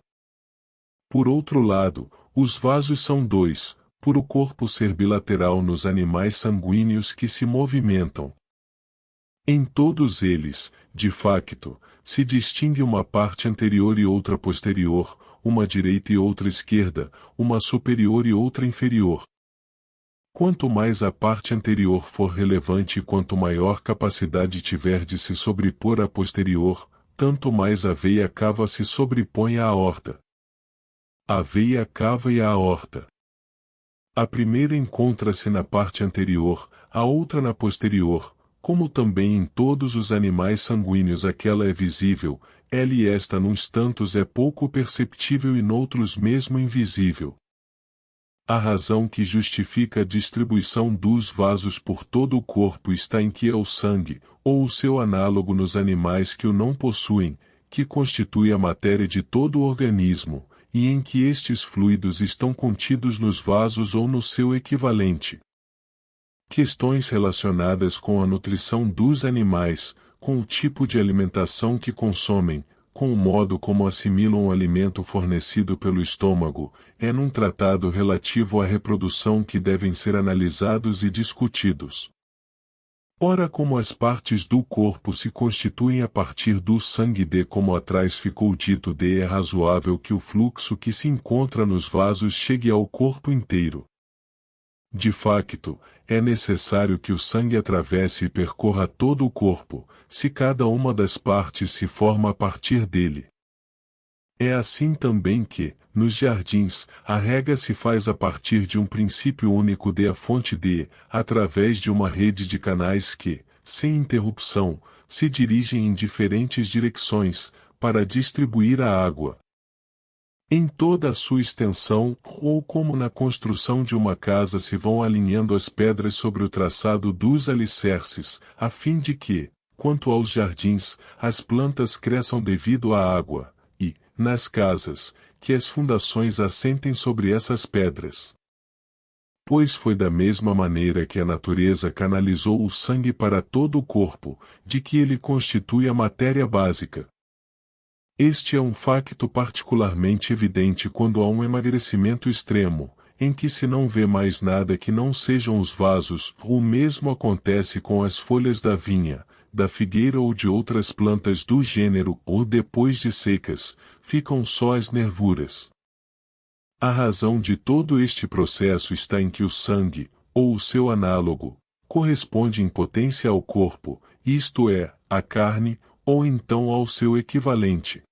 Por outro lado, os vasos são 2, por o corpo ser bilateral nos animais sanguíneos que se movimentam. Em todos eles, de facto, se distingue uma parte anterior e outra posterior, uma direita e outra esquerda, uma superior e outra inferior. Quanto mais a parte anterior for relevante e quanto maior capacidade tiver de se sobrepor à posterior, tanto mais a veia cava se sobrepõe à aorta. A veia cava e a aorta. A primeira encontra-se na parte anterior, a outra na posterior, como também em todos os animais sanguíneos aquela é visível, ela e esta nuns tantos é pouco perceptível e noutros mesmo invisível. A razão que justifica a distribuição dos vasos por todo o corpo está em que é o sangue, ou o seu análogo nos animais que o não possuem, que constitui a matéria de todo o organismo, e em que estes fluidos estão contidos nos vasos ou no seu equivalente. Questões relacionadas com a nutrição dos animais, com o tipo de alimentação que consomem, com o modo como assimilam o alimento fornecido pelo estômago, é num tratado relativo à reprodução que devem ser analisados e discutidos. Ora, como as partes do corpo se constituem a partir do sangue de como atrás ficou dito de é razoável que o fluxo que se encontra nos vasos chegue ao corpo inteiro. De facto, é necessário que o sangue atravesse e percorra todo o corpo, se cada uma das partes se forma a partir dele. É assim também que, nos jardins, a rega se faz a partir de um princípio único de a fonte de, através de uma rede de canais que, sem interrupção, se dirigem em diferentes direções, para distribuir a água. Em toda a sua extensão, ou como na construção de uma casa se vão alinhando as pedras sobre o traçado dos alicerces, a fim de que, quanto aos jardins, as plantas cresçam devido à água, e, nas casas, que as fundações assentem sobre essas pedras. Pois foi da mesma maneira que a natureza canalizou o sangue para todo o corpo, de que ele constitui a matéria básica. Este é um facto particularmente evidente quando há um emagrecimento extremo, em que se não vê mais nada que não sejam os vasos. O mesmo acontece com as folhas da vinha, da figueira ou de outras plantas do gênero, ou depois de secas, ficam só as nervuras. A razão de todo este processo está em que o sangue, ou o seu análogo, corresponde em potência ao corpo, isto é, à carne, ou então ao seu equivalente.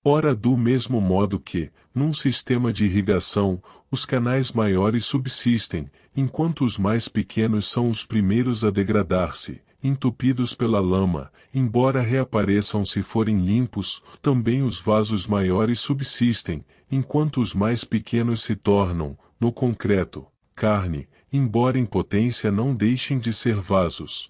Ora, do mesmo modo que, num sistema de irrigação, os canais maiores subsistem, enquanto os mais pequenos são os primeiros a degradar-se, entupidos pela lama, embora reapareçam se forem limpos, também os vasos maiores subsistem, enquanto os mais pequenos se tornam, no concreto, carne, embora em potência não deixem de ser vasos.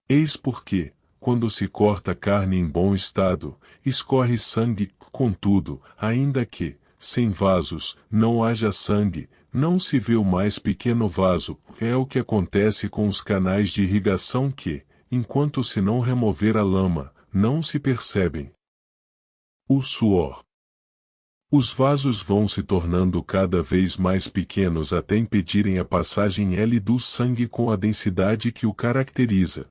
Eis porque, quando se corta carne em bom estado, escorre sangue, contudo, ainda que, sem vasos, não haja sangue, não se vê o mais pequeno vaso. É o que acontece com os canais de irrigação que, enquanto se não remover a lama, não se percebem. O suor. Os vasos vão se tornando cada vez mais pequenos até impedirem a passagem L do sangue com a densidade que o caracteriza.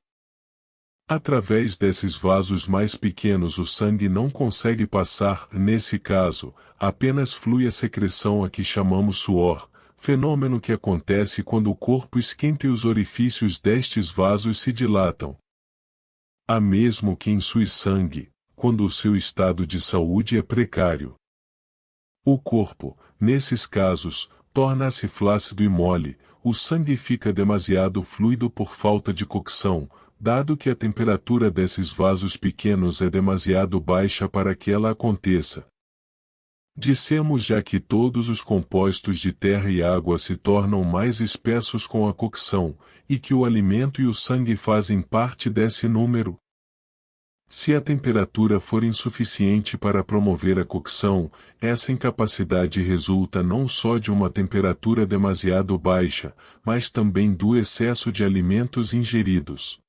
Através desses vasos mais pequenos o sangue não consegue passar, nesse caso, apenas flui a secreção a que chamamos suor, fenômeno que acontece quando o corpo esquenta e os orifícios destes vasos se dilatam. Há mesmo quem sue sangue, quando o seu estado de saúde é precário. O corpo, nesses casos, torna-se flácido e mole, o sangue fica demasiado fluido por falta de cocção, dado que a temperatura desses vasos pequenos é demasiado baixa para que ela aconteça. Dissemos já que todos os compostos de terra e água se tornam mais espessos com a cocção, e que o alimento e o sangue fazem parte desse número. Se a temperatura for insuficiente para promover a cocção, essa incapacidade resulta não só de uma temperatura demasiado baixa, mas também do excesso de alimentos ingeridos.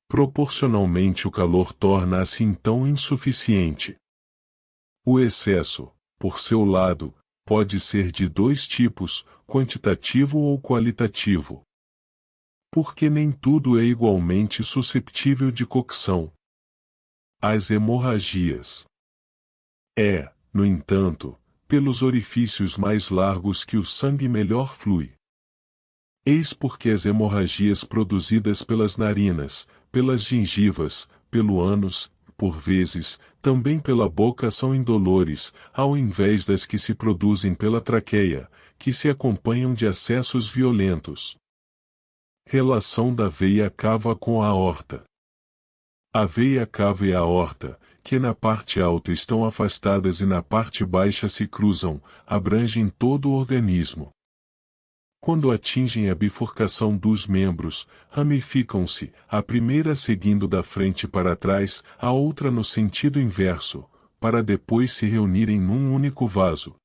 Proporcionalmente o calor torna-se então insuficiente. O excesso, por seu lado, pode ser de dois tipos, quantitativo ou qualitativo. Porque nem tudo é igualmente susceptível de cocção. As hemorragias. No entanto, pelos orifícios mais largos que o sangue melhor flui. Eis porque as hemorragias produzidas pelas narinas, pelas gengivas, pelo ânus, por vezes, também pela boca são indolores, ao invés das que se produzem pela traqueia, que se acompanham de acessos violentos. Relação da veia cava com a aorta. A veia cava e a aorta, que na parte alta estão afastadas e na parte baixa se cruzam, abrangem todo o organismo. Quando atingem a bifurcação dos membros, ramificam-se, a primeira seguindo da frente para trás, a outra no sentido inverso, para depois se reunirem num único vaso.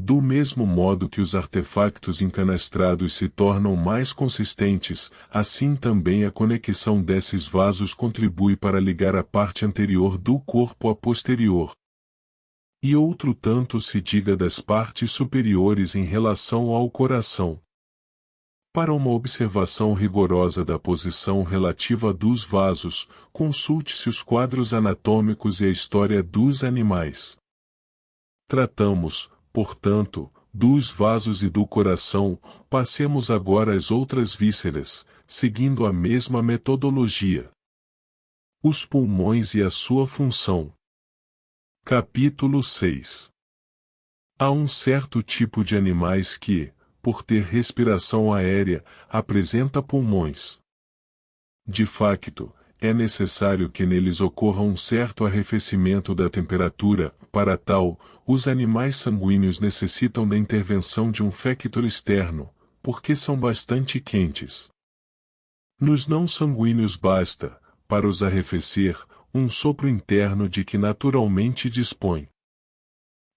Do mesmo modo que os artefactos encanastrados se tornam mais consistentes, assim também a conexão desses vasos contribui para ligar a parte anterior do corpo à posterior. E outro tanto se diga das partes superiores em relação ao coração. Para uma observação rigorosa da posição relativa dos vasos, consulte-se os quadros anatômicos e a história dos animais. Tratamos, portanto, dos vasos e do coração, passemos agora às outras vísceras, seguindo a mesma metodologia. Os pulmões e a sua função. Capítulo 6. Há um certo tipo de animais que, por ter respiração aérea, apresenta pulmões. De facto, é necessário que neles ocorra um certo arrefecimento da temperatura. Para tal, os animais sanguíneos necessitam da intervenção de um factor externo, porque são bastante quentes. Nos não sanguíneos basta, para os arrefecer, um sopro interno de que naturalmente dispõe.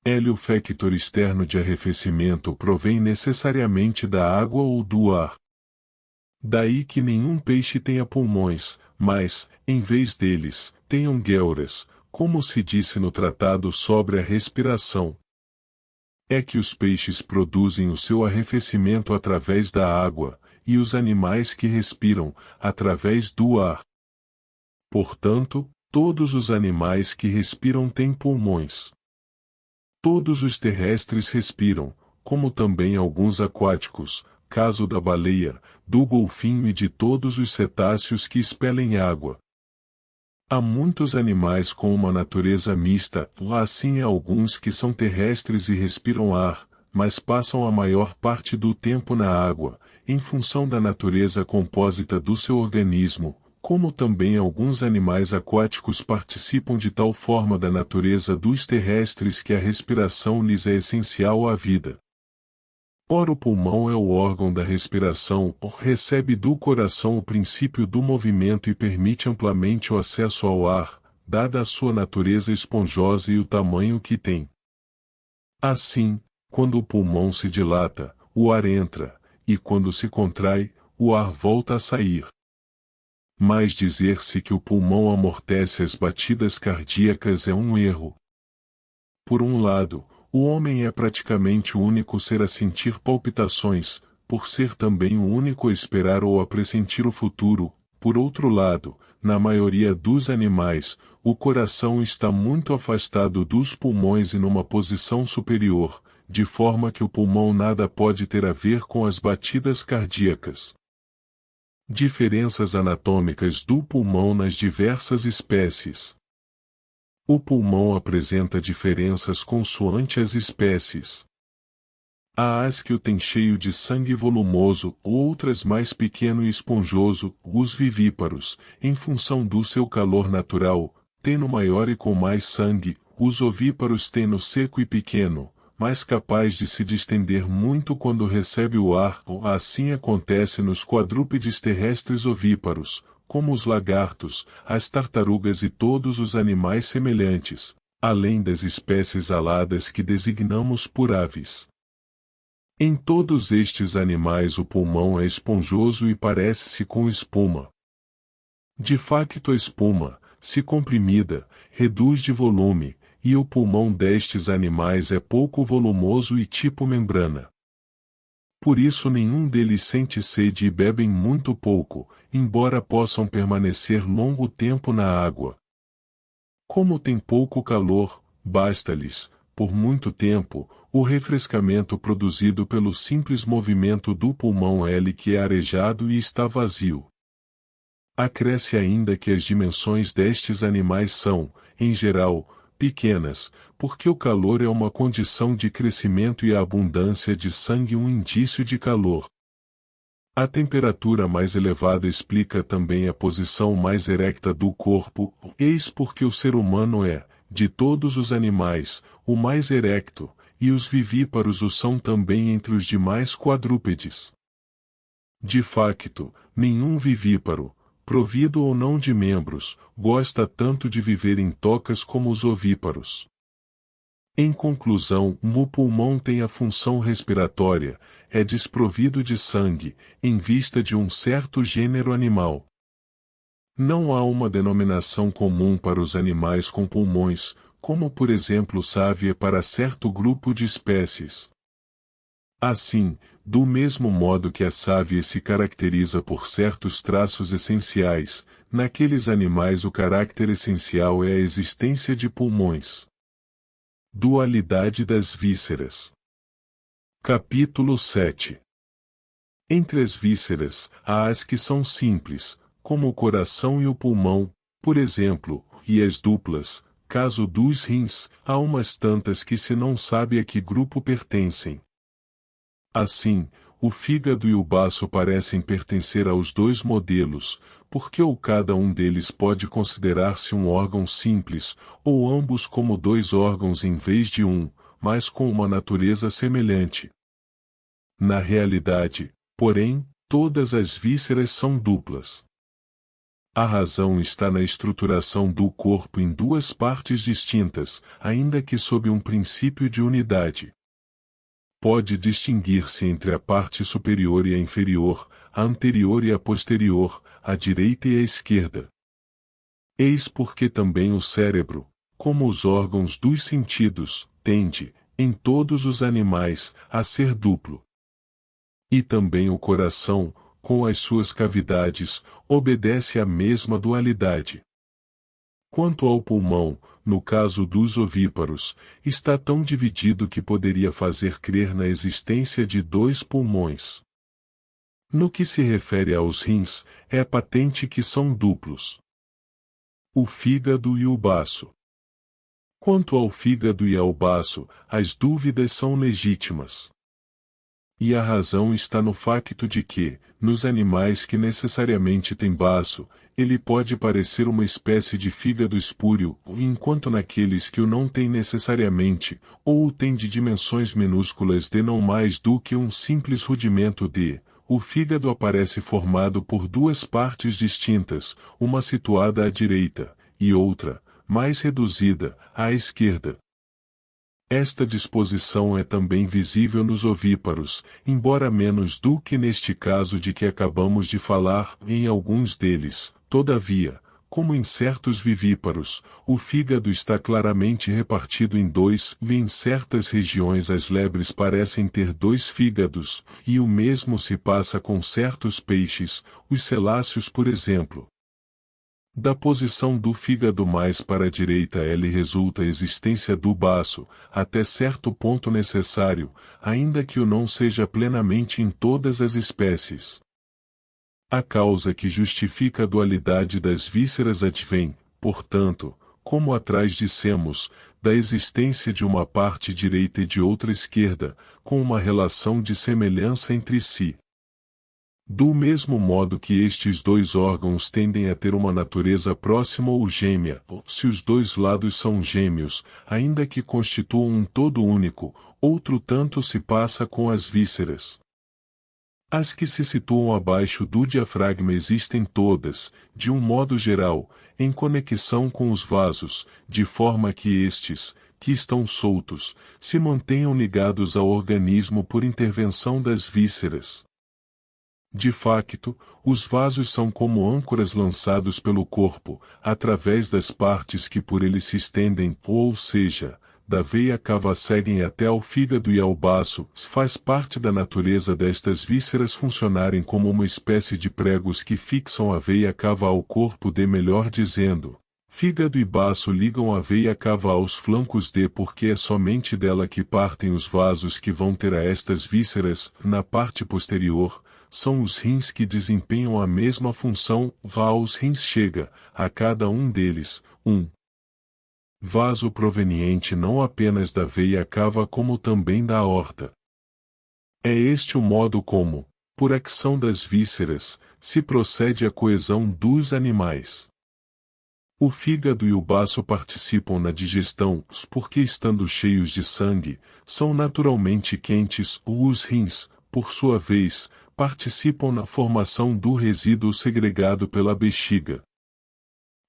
O factor externo de arrefecimento provém necessariamente da água ou do ar. Daí que nenhum peixe tenha pulmões, mas, em vez deles, tenham guelras, como se disse no tratado sobre a respiração. É que os peixes produzem o seu arrefecimento através da água, e os animais que respiram, através do ar. Portanto, todos os animais que respiram têm pulmões. Todos os terrestres respiram, como também alguns aquáticos, caso da baleia, do golfinho e de todos os cetáceos que expelem água. Há muitos animais com uma natureza mista, assim há alguns que são terrestres e respiram ar, mas passam a maior parte do tempo na água, em função da natureza compósita do seu organismo, como também alguns animais aquáticos participam de tal forma da natureza dos terrestres que a respiração lhes é essencial à vida. Ora, o pulmão é o órgão da respiração, recebe do coração o princípio do movimento e permite amplamente o acesso ao ar, dada a sua natureza esponjosa e o tamanho que tem. Assim, quando o pulmão se dilata, o ar entra, e quando se contrai, o ar volta a sair. Mas dizer-se que o pulmão amortece as batidas cardíacas é um erro. Por um lado, o homem é praticamente o único ser a sentir palpitações, por ser também o único a esperar ou a pressentir o futuro. Por outro lado, na maioria dos animais, o coração está muito afastado dos pulmões e numa posição superior, de forma que o pulmão nada pode ter a ver com as batidas cardíacas. Diferenças anatômicas do pulmão nas diversas espécies. O pulmão apresenta diferenças consoante as espécies. Há as que o têm cheio de sangue volumoso, outras mais pequeno e esponjoso, os vivíparos, em função do seu calor natural, têm-no maior e com mais sangue, os ovíparos têm-no seco e pequeno, mas capaz de se distender muito quando recebe o ar, assim acontece nos quadrúpedes terrestres ovíparos, como os lagartos, as tartarugas e todos os animais semelhantes, além das espécies aladas que designamos por aves. Em todos estes animais o pulmão é esponjoso e parece-se com espuma. De facto a espuma, se comprimida, reduz de volume, e o pulmão destes animais é pouco volumoso e tipo membrana. Por isso nenhum deles sente sede e bebem muito pouco, embora possam permanecer longo tempo na água. Como tem pouco calor, basta-lhes, por muito tempo, o refrescamento produzido pelo simples movimento do pulmão L que é arejado e está vazio. Acresce ainda que as dimensões destes animais são, em geral, pequenas, porque o calor é uma condição de crescimento e a abundância de sangue um indício de calor. A temperatura mais elevada explica também a posição mais erecta do corpo, eis porque o ser humano é, de todos os animais, o mais erecto, e os vivíparos o são também entre os demais quadrúpedes. De facto, nenhum vivíparo, provido ou não de membros, gosta tanto de viver em tocas como os ovíparos. Em conclusão, o pulmão tem a função respiratória, é desprovido de sangue, em vista de um certo gênero animal. Não há uma denominação comum para os animais com pulmões, como por exemplo sávia para certo grupo de espécies. Assim, do mesmo modo que a sávia se caracteriza por certos traços essenciais, naqueles animais o caráter essencial é a existência de pulmões. Dualidade das vísceras. Capítulo 7. Entre as vísceras, há as que são simples, como o coração e o pulmão, por exemplo, e as duplas, caso dos rins, há umas tantas que se não sabe a que grupo pertencem. Assim, o fígado e o baço parecem pertencer aos dois modelos, porque ou cada um deles pode considerar-se um órgão simples, ou ambos como dois órgãos em vez de um, mas com uma natureza semelhante. Na realidade, porém, todas as vísceras são duplas. A razão está na estruturação do corpo em duas partes distintas, ainda que sob um princípio de unidade. Pode distinguir-se entre a parte superior e a inferior, a anterior e a posterior, a direita e a esquerda. Eis porque também o cérebro, como os órgãos dos sentidos, tende, em todos os animais, a ser duplo. E também o coração, com as suas cavidades, obedece à mesma dualidade. Quanto ao pulmão, no caso dos ovíparos, está tão dividido que poderia fazer crer na existência de dois pulmões. No que se refere aos rins, é patente que são duplos. O fígado e o baço. Quanto ao fígado e ao baço, as dúvidas são legítimas. E a razão está no facto de que, nos animais que necessariamente têm baço, ele pode parecer uma espécie de fígado espúrio, enquanto naqueles que o não têm necessariamente, ou o têm de dimensões minúsculas de não mais do que um simples rudimento de, o fígado aparece formado por duas partes distintas, uma situada à direita, e outra, mais reduzida, à esquerda. Esta disposição é também visível nos ovíparos, embora menos do que neste caso de que acabamos de falar, em alguns deles, todavia, como em certos vivíparos, o fígado está claramente repartido em dois, e em certas regiões as lebres parecem ter dois fígados, e o mesmo se passa com certos peixes, os celáceos por exemplo. Da posição do fígado mais para a direita L resulta a existência do baço, até certo ponto necessário, ainda que o não seja plenamente em todas as espécies. A causa que justifica a dualidade das vísceras advém, portanto, como atrás dissemos, da existência de uma parte direita e de outra esquerda, com uma relação de semelhança entre si. Do mesmo modo que estes dois órgãos tendem a ter uma natureza próxima ou gêmea, se os dois lados são gêmeos, ainda que constituam um todo único, outro tanto se passa com as vísceras. As que se situam abaixo do diafragma existem todas, de um modo geral, em conexão com os vasos, de forma que estes, que estão soltos, se mantenham ligados ao organismo por intervenção das vísceras. De facto, os vasos são como âncoras lançados pelo corpo, através das partes que por ele se estendem, ou seja, da veia cava seguem até ao fígado e ao baço. Faz parte da natureza destas vísceras funcionarem como uma espécie de pregos que fixam a veia cava ao corpo, melhor dizendo, fígado e baço ligam a veia cava aos flancos, porque é somente dela que partem os vasos que vão ter a estas vísceras. Na parte posterior, são os rins que desempenham a mesma função. Aos rins chega, a cada um deles, um vaso proveniente não apenas da veia cava como também da aorta. É este o modo como, por ação das vísceras, se procede à coesão dos animais. O fígado e o baço participam na digestão, porque estando cheios de sangue, são naturalmente quentes. Os rins, por sua vez, participam na formação do resíduo segregado pela bexiga.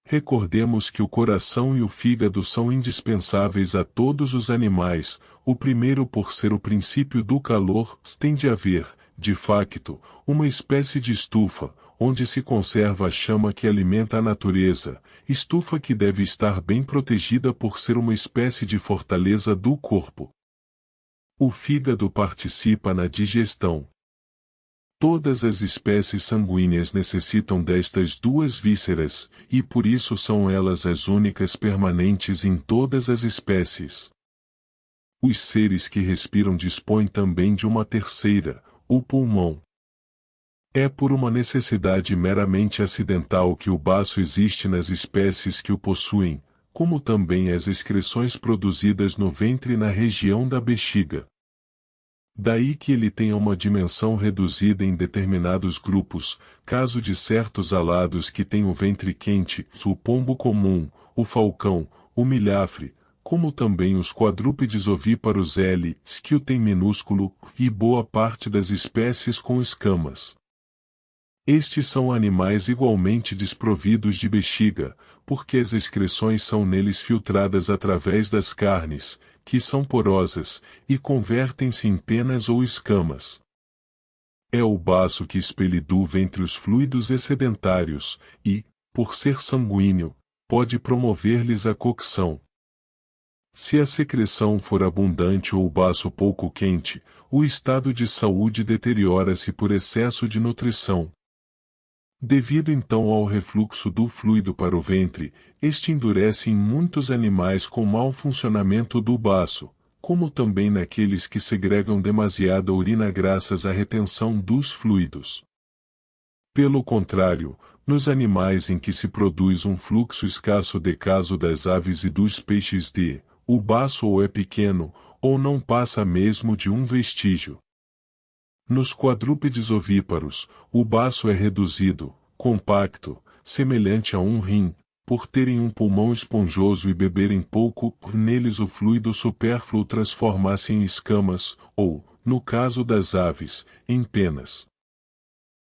Recordemos que o coração e o fígado são indispensáveis a todos os animais. O primeiro, por ser o princípio do calor, tem de haver, de facto, uma espécie de estufa, onde se conserva a chama que alimenta a natureza, estufa que deve estar bem protegida por ser uma espécie de fortaleza do corpo. O fígado participa na digestão. Todas as espécies sanguíneas necessitam destas duas vísceras, e por isso são elas as únicas permanentes em todas as espécies. Os seres que respiram dispõem também de uma terceira, o pulmão. É por uma necessidade meramente acidental que o baço existe nas espécies que o possuem, como também as excreções produzidas no ventre e na região da bexiga. Daí que ele tenha uma dimensão reduzida em determinados grupos, caso de certos alados que têm o ventre quente, o pombo comum, o falcão, o milhafre, como também os quadrúpedes ovíparos que o têm minúsculo, e boa parte das espécies com escamas. Estes são animais igualmente desprovidos de bexiga, porque as excreções são neles filtradas através das carnes, que são porosas, e convertem-se em penas ou escamas. É o baço que expele do ventre os fluidos excedentários, e, por ser sanguíneo, pode promover-lhes a cocção. Se a secreção for abundante ou o baço pouco quente, o estado de saúde deteriora-se por excesso de nutrição. Devido então ao refluxo do fluido para o ventre, este endurece em muitos animais com mau funcionamento do baço, como também naqueles que segregam demasiada urina graças à retenção dos fluidos. Pelo contrário, nos animais em que se produz um fluxo escasso, de caso das aves e dos peixes, o baço ou é pequeno, ou não passa mesmo de um vestígio. Nos quadrúpedes ovíparos, o baço é reduzido, compacto, semelhante a um rim, por terem um pulmão esponjoso e beberem pouco, neles o fluido supérfluo transforma-se em escamas, ou, no caso das aves, em penas.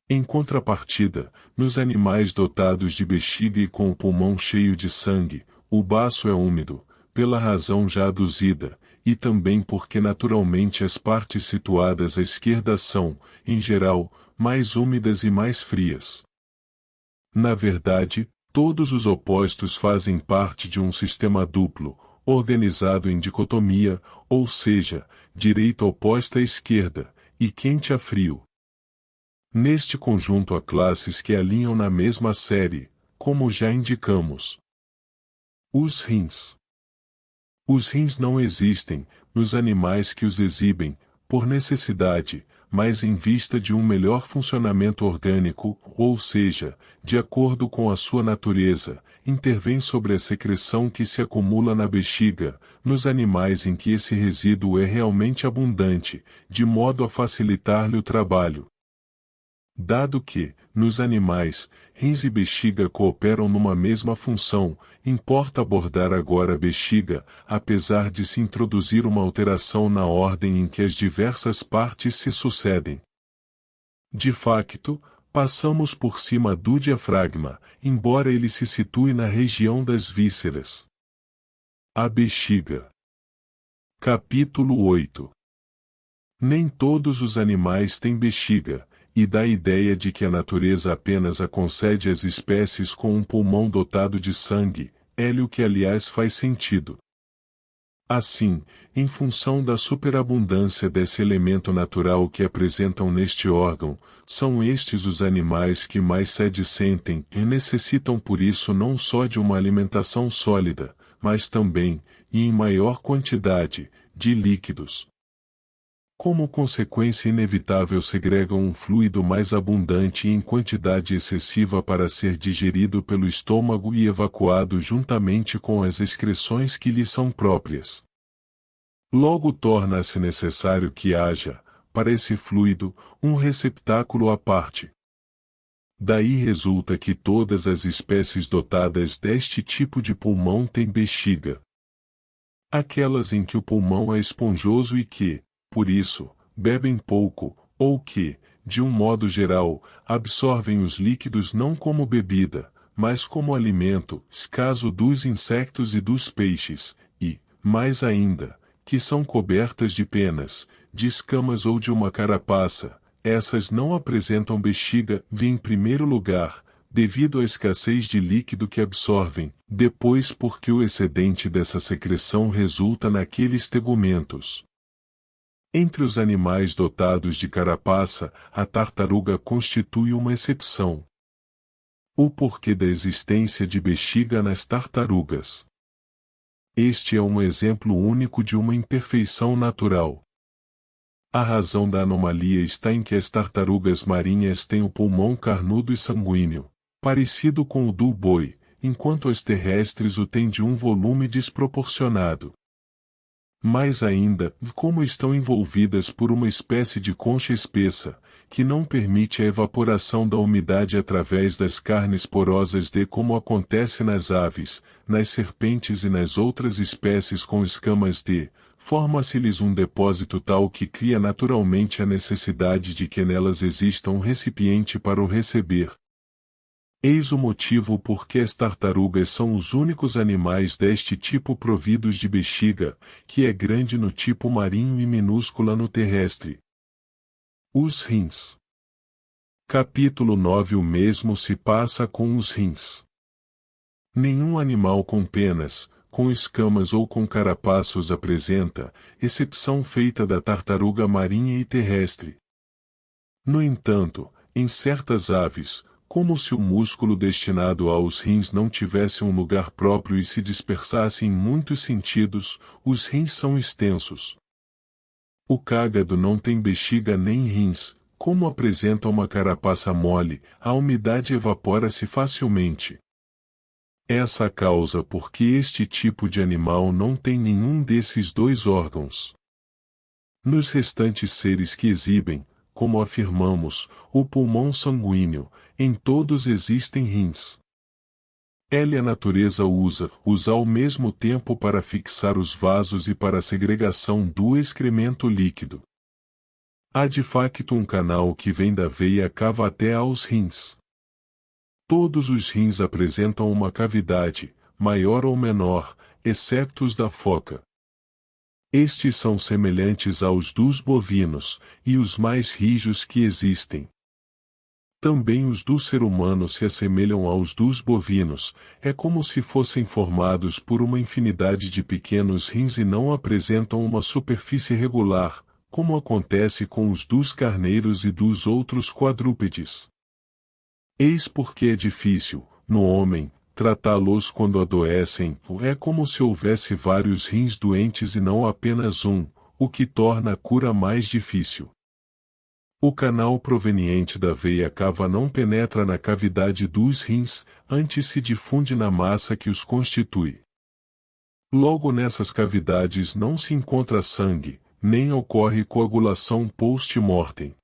Em contrapartida, nos animais dotados de bexiga e com o pulmão cheio de sangue, o baço é úmido, pela razão já aduzida, e também porque naturalmente as partes situadas à esquerda são, em geral, mais úmidas e mais frias. Na verdade, todos os opostos fazem parte de um sistema duplo, organizado em dicotomia, ou seja, direita oposta à esquerda, e quente a frio. Neste conjunto há classes que alinham na mesma série, como já indicamos. Os rins. Os rins não existem, nos animais que os exibem, por necessidade, mas em vista de um melhor funcionamento orgânico, ou seja, de acordo com a sua natureza, intervém sobre a secreção que se acumula na bexiga, nos animais em que esse resíduo é realmente abundante, de modo a facilitar-lhe o trabalho. Dado que, nos animais, rins e bexiga cooperam numa mesma função, importa abordar agora a bexiga, apesar de se introduzir uma alteração na ordem em que as diversas partes se sucedem. De facto, passamos por cima do diafragma, embora ele se situe na região das vísceras. A bexiga. Capítulo 8. Nem todos os animais têm bexiga, e dá a ideia de que a natureza apenas a concede às espécies com um pulmão dotado de sangue, o que aliás faz sentido. Assim, em função da superabundância desse elemento natural que apresentam neste órgão, são estes os animais que mais sede sentem e necessitam por isso não só de uma alimentação sólida, mas também, e em maior quantidade, de líquidos. Como consequência inevitável segregam um fluido mais abundante e em quantidade excessiva para ser digerido pelo estômago e evacuado juntamente com as excreções que lhe são próprias. Logo torna-se necessário que haja, para esse fluido, um receptáculo à parte. Daí resulta que todas as espécies dotadas deste tipo de pulmão têm bexiga. Aquelas em que o pulmão é esponjoso e que, por isso, bebem pouco, ou que, de um modo geral, absorvem os líquidos não como bebida, mas como alimento, caso dos insectos e dos peixes, e, mais ainda, que são cobertas de penas, de escamas ou de uma carapaça, essas não apresentam bexiga, em primeiro lugar, devido à escassez de líquido que absorvem, depois porque o excedente dessa secreção resulta naqueles tegumentos. Entre os animais dotados de carapaça, a tartaruga constitui uma exceção. O porquê da existência de bexiga nas tartarugas. Este é um exemplo único de uma imperfeição natural. A razão da anomalia está em que as tartarugas marinhas têm o pulmão carnudo e sanguíneo, parecido com o do boi, enquanto as terrestres o têm de um volume desproporcionado. Mais ainda, como estão envolvidas por uma espécie de concha espessa, que não permite a evaporação da umidade através das carnes porosas como acontece nas aves, nas serpentes e nas outras espécies com escamas forma-se-lhes um depósito tal que cria naturalmente a necessidade de que nelas exista um recipiente para o receber. Eis o motivo por que as tartarugas são os únicos animais deste tipo providos de bexiga, que é grande no tipo marinho e minúscula no terrestre. Os rins. Capítulo 9. O mesmo se passa com os rins. Nenhum animal com penas, com escamas ou com carapaços apresenta, exceção feita da tartaruga marinha e terrestre. No entanto, em certas aves, como se o músculo destinado aos rins não tivesse um lugar próprio e se dispersasse em muitos sentidos, os rins são extensos. O cágado não tem bexiga nem rins, como apresenta uma carapaça mole, a umidade evapora-se facilmente. Essa a causa porque este tipo de animal não tem nenhum desses dois órgãos. Nos restantes seres que exibem, como afirmamos, o pulmão sanguíneo, em todos existem rins. Ela a natureza usa ao mesmo tempo para fixar os vasos e para a segregação do excremento líquido. Há de facto um canal que vem da veia cava até aos rins. Todos os rins apresentam uma cavidade, maior ou menor, exceto os da foca. Estes são semelhantes aos dos bovinos, e os mais rijos que existem. Também os do ser humano se assemelham aos dos bovinos, é como se fossem formados por uma infinidade de pequenos rins e não apresentam uma superfície regular, como acontece com os dos carneiros e dos outros quadrúpedes. Eis porque é difícil, no homem, tratá-los quando adoecem, é como se houvesse vários rins doentes e não apenas um, o que torna a cura mais difícil. O canal proveniente da veia cava não penetra na cavidade dos rins, antes se difunde na massa que os constitui. Logo nessas cavidades não se encontra sangue, nem ocorre coagulação post-mortem.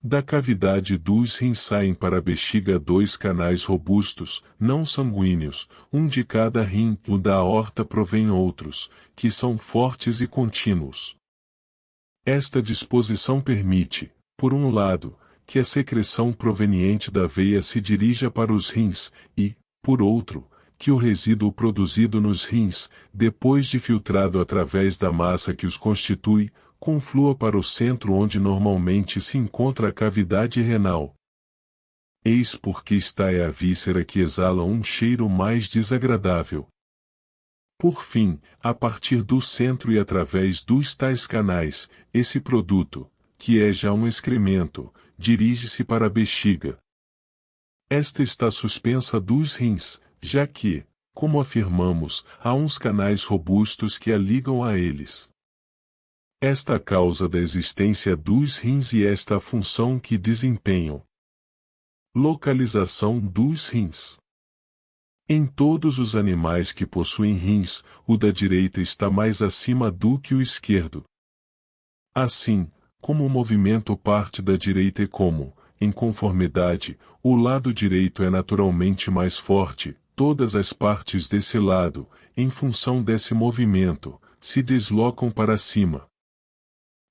Da cavidade dos rins saem para a bexiga dois canais robustos, não sanguíneos, um de cada rim, o da aorta provém outros, que são fortes e contínuos. Esta disposição permite, por um lado, que a secreção proveniente da veia se dirija para os rins, e, por outro, que o resíduo produzido nos rins, depois de filtrado através da massa que os constitui, conflua para o centro onde normalmente se encontra a cavidade renal. Eis porque esta é a víscera que exala um cheiro mais desagradável. Por fim, a partir do centro e através dos tais canais, esse produto, que é já um excremento, dirige-se para a bexiga. Esta está suspensa dos rins, já que, como afirmamos, há uns canais robustos que a ligam a eles. Esta a causa da existência dos rins e esta a função que desempenham. Localização dos rins. Em todos os animais que possuem rins, o da direita está mais acima do que o esquerdo. Assim, como o movimento parte da direita e como, em conformidade, o lado direito é naturalmente mais forte, todas as partes desse lado, em função desse movimento, se deslocam para cima.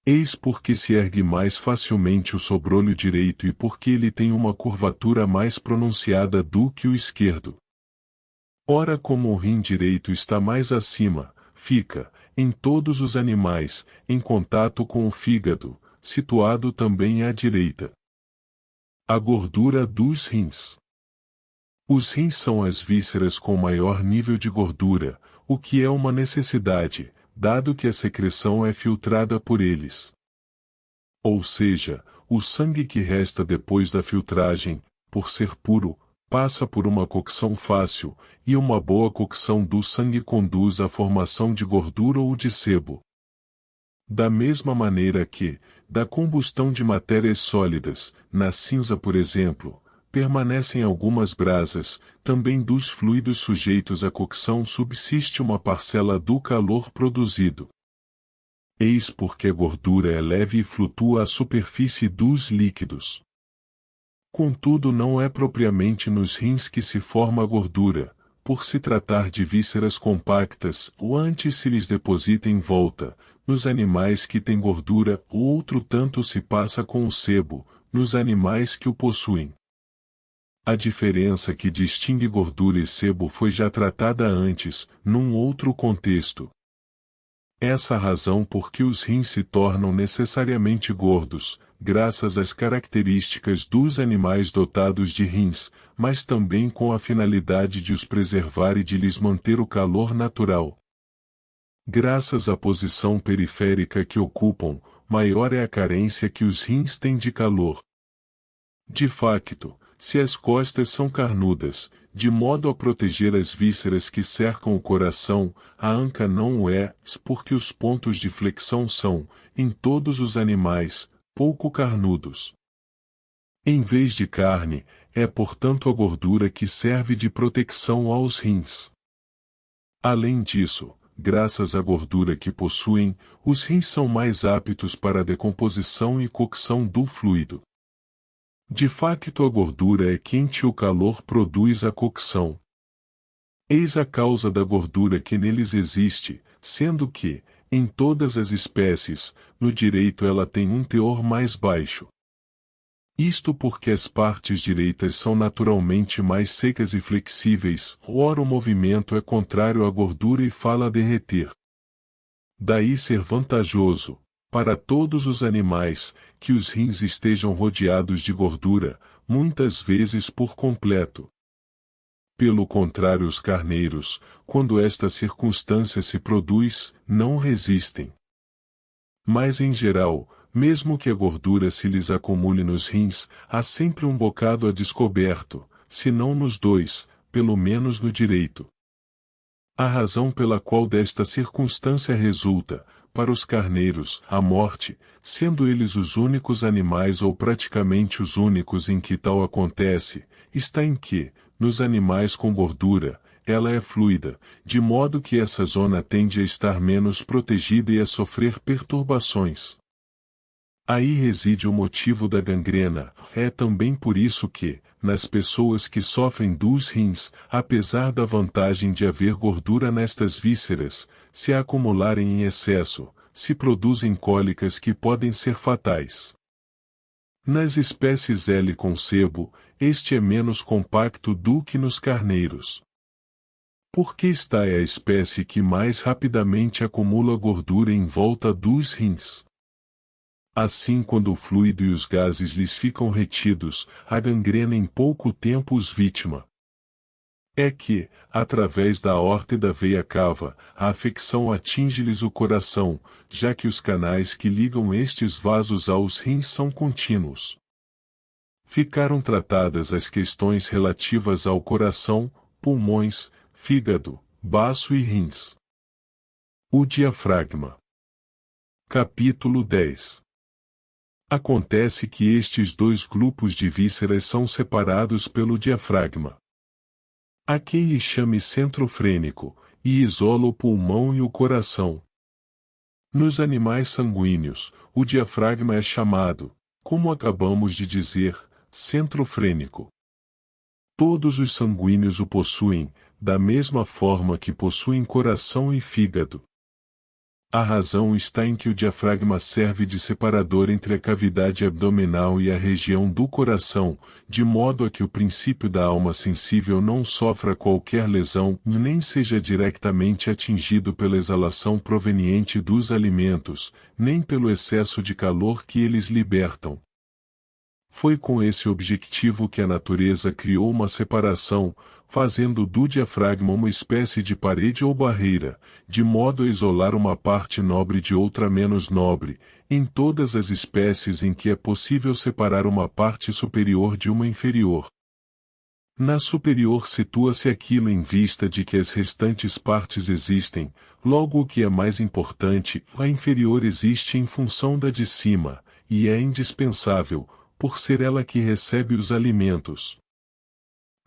Eis porque se ergue mais facilmente o sobrolho direito e porque ele tem uma curvatura mais pronunciada do que o esquerdo. Ora, como o rim direito está mais acima, fica, em todos os animais, em contato com o fígado, situado também à direita. A gordura dos rins. Os rins são as vísceras com maior nível de gordura, o que é uma necessidade, dado que a secreção é filtrada por eles. Ou seja, o sangue que resta depois da filtragem, por ser puro, passa por uma cocção fácil, e uma boa cocção do sangue conduz à formação de gordura ou de sebo. Da mesma maneira que, da combustão de matérias sólidas, na cinza por exemplo, permanecem algumas brasas, também dos fluidos sujeitos à cocção subsiste uma parcela do calor produzido. Eis porque a gordura é leve e flutua à superfície dos líquidos. Contudo, não é propriamente nos rins que se forma a gordura, por se tratar de vísceras compactas, ou antes se lhes deposita em volta. Nos animais que têm gordura, o outro tanto se passa com o sebo, nos animais que o possuem. A diferença que distingue gordura e sebo foi já tratada antes, num outro contexto. Essa a razão por que os rins se tornam necessariamente gordos, graças às características dos animais dotados de rins, mas também com a finalidade de os preservar e de lhes manter o calor natural. Graças à posição periférica que ocupam, maior é a carência que os rins têm de calor. De facto, se as costas são carnudas, de modo a proteger as vísceras que cercam o coração, a anca não o é, porque os pontos de flexão são, em todos os animais, pouco carnudos. Em vez de carne, é portanto a gordura que serve de proteção aos rins. Além disso, graças à gordura que possuem, os rins são mais aptos para a decomposição e cocção do fluido. De facto, a gordura é quente e o calor produz a cocção. Eis a causa da gordura que neles existe, sendo que, em todas as espécies, no direito ela tem um teor mais baixo. Isto porque as partes direitas são naturalmente mais secas e flexíveis, ora o movimento é contrário à gordura e fala a derreter. Daí ser vantajoso, para todos os animais, que os rins estejam rodeados de gordura, muitas vezes por completo. Pelo contrário, os carneiros, quando esta circunstância se produz, não resistem. Mas em geral, mesmo que a gordura se lhes acumule nos rins, há sempre um bocado a descoberto, se não nos dois, pelo menos no direito. A razão pela qual desta circunstância resulta, para os carneiros, a morte, sendo eles os únicos animais ou praticamente os únicos em que tal acontece, está em que, nos animais com gordura, ela é fluida, de modo que essa zona tende a estar menos protegida e a sofrer perturbações. Aí reside o motivo da gangrena, é também por isso que, nas pessoas que sofrem dos rins, apesar da vantagem de haver gordura nestas vísceras, se a acumularem em excesso, se produzem cólicas que podem ser fatais. Nas espécies L com sebo, este é menos compacto do que nos carneiros. Porque esta é a espécie que mais rapidamente acumula gordura em volta dos rins. Assim, quando o fluido e os gases lhes ficam retidos, a gangrena em pouco tempo os vitima. É que, através da aorta e da veia cava, a afecção atinge-lhes o coração, já que os canais que ligam estes vasos aos rins são contínuos. Ficaram tratadas as questões relativas ao coração, pulmões, fígado, baço e rins. O diafragma. Capítulo 10. Acontece que estes dois grupos de vísceras são separados pelo diafragma. Há quem lhe chame centrofrênico, e isola o pulmão e o coração. Nos animais sanguíneos, o diafragma é chamado, como acabamos de dizer, centrofrênico. Todos os sanguíneos o possuem, da mesma forma que possuem coração e fígado. A razão está em que o diafragma serve de separador entre a cavidade abdominal e a região do coração, de modo a que o princípio da alma sensível não sofra qualquer lesão e nem seja diretamente atingido pela exalação proveniente dos alimentos, nem pelo excesso de calor que eles libertam. Foi com esse objetivo que a natureza criou uma separação, fazendo do diafragma uma espécie de parede ou barreira, de modo a isolar uma parte nobre de outra menos nobre, em todas as espécies em que é possível separar uma parte superior de uma inferior. Na superior situa-se aquilo em vista de que as restantes partes existem, logo o que é mais importante, a inferior existe em função da de cima, e é indispensável, por ser ela que recebe os alimentos.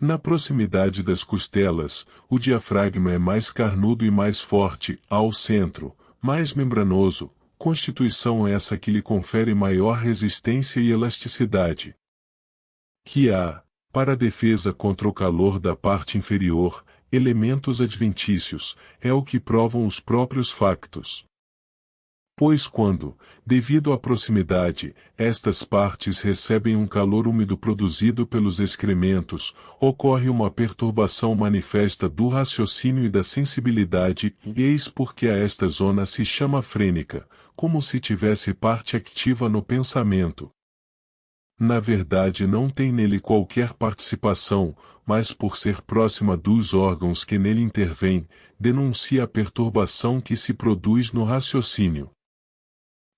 Na proximidade das costelas, o diafragma é mais carnudo e mais forte, ao centro, mais membranoso, constituição essa que lhe confere maior resistência e elasticidade. Que há, para a defesa contra o calor da parte inferior, elementos adventícios, é o que provam os próprios factos. Pois quando, devido à proximidade, estas partes recebem um calor úmido produzido pelos excrementos, ocorre uma perturbação manifesta do raciocínio e da sensibilidade, e eis porque a esta zona se chama frênica, como se tivesse parte ativa no pensamento. Na verdade não tem nele qualquer participação, mas por ser próxima dos órgãos que nele intervêm, denuncia a perturbação que se produz no raciocínio.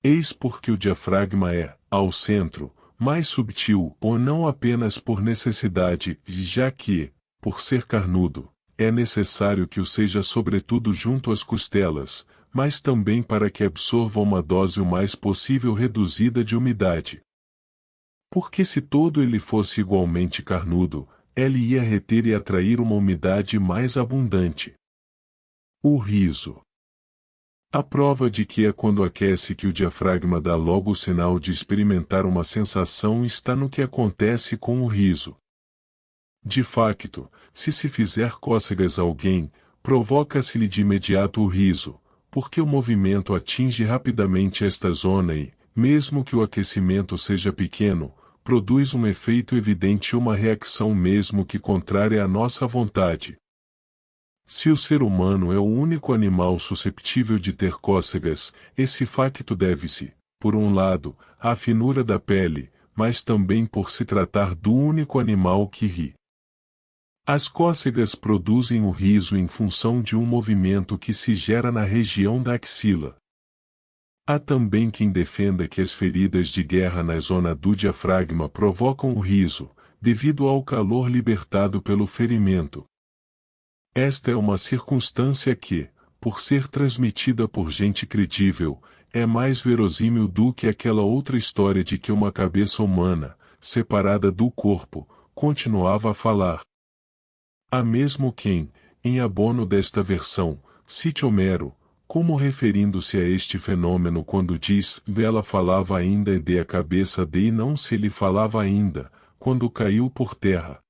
Eis porque o diafragma é, ao centro, mais subtil, ou não apenas por necessidade, já que, por ser carnudo, é necessário que o seja sobretudo junto às costelas, mas também para que absorva uma dose o mais possível reduzida de umidade. Porque se todo ele fosse igualmente carnudo, ele ia reter e atrair uma umidade mais abundante. O riso. A prova de que é quando aquece que o diafragma dá logo o sinal de experimentar uma sensação está no que acontece com o riso. De facto, se fizer cócegas a alguém, provoca-se-lhe de imediato o riso, porque o movimento atinge rapidamente esta zona e, mesmo que o aquecimento seja pequeno, produz um efeito evidente e uma reação mesmo que contrária à nossa vontade. Se o ser humano é o único animal susceptível de ter cócegas, esse facto deve-se, por um lado, à finura da pele, mas também por se tratar do único animal que ri. As cócegas produzem o riso em função de um movimento que se gera na região da axila. Há também quem defenda que as feridas de guerra na zona do diafragma provocam o riso, devido ao calor libertado pelo ferimento. Esta é uma circunstância que, por ser transmitida por gente credível, é mais verossímil do que aquela outra história de que uma cabeça humana, separada do corpo, continuava a falar. Há mesmo quem, em abono desta versão, cite Homero, como referindo-se a este fenômeno quando diz, ela falava ainda e de a cabeça de e não se lhe falava ainda, quando caiu por terra.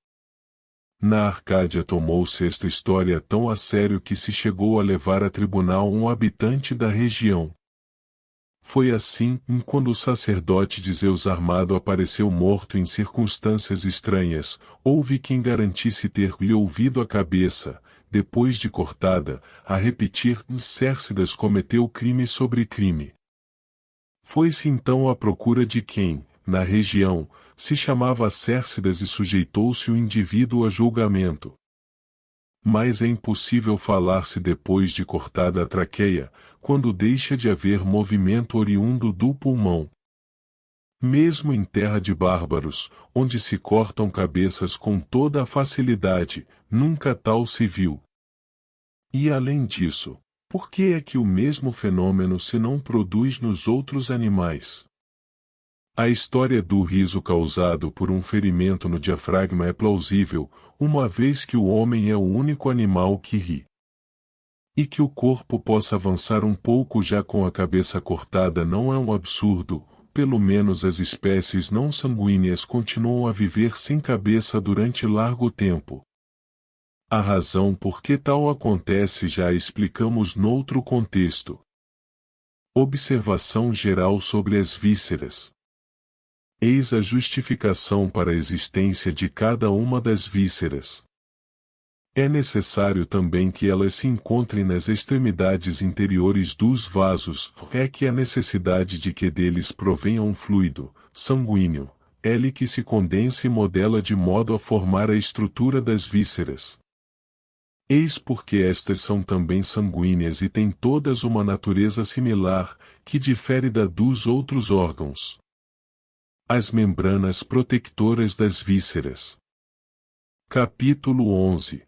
Na Arcádia tomou-se esta história tão a sério que se chegou a levar a tribunal um habitante da região. Foi assim, quando o sacerdote de Zeus armado apareceu morto em circunstâncias estranhas, houve quem garantisse ter-lhe ouvido a cabeça, depois de cortada, a repetir, Cércidas cometeu crime sobre crime. Foi-se então à procura de quem, na região, se chamava Cércidas e sujeitou-se o indivíduo a julgamento. Mas é impossível falar-se depois de cortada a traqueia, quando deixa de haver movimento oriundo do pulmão. Mesmo em terra de bárbaros, onde se cortam cabeças com toda a facilidade, nunca tal se viu. E além disso, por que é que o mesmo fenômeno se não produz nos outros animais? A história do riso causado por um ferimento no diafragma é plausível, uma vez que o homem é o único animal que ri. E que o corpo possa avançar um pouco já com a cabeça cortada não é um absurdo, pelo menos as espécies não sanguíneas continuam a viver sem cabeça durante largo tempo. A razão por que tal acontece já a explicamos noutro contexto. Observação geral sobre as vísceras. Eis a justificação para a existência de cada uma das vísceras. É necessário também que elas se encontrem nas extremidades interiores dos vasos, é que a necessidade de que deles provenha um fluido, sanguíneo, ele que se condensa e modela de modo a formar a estrutura das vísceras. Eis porque estas são também sanguíneas e têm todas uma natureza similar, que difere da dos outros órgãos. As membranas protectoras das vísceras. Capítulo 11.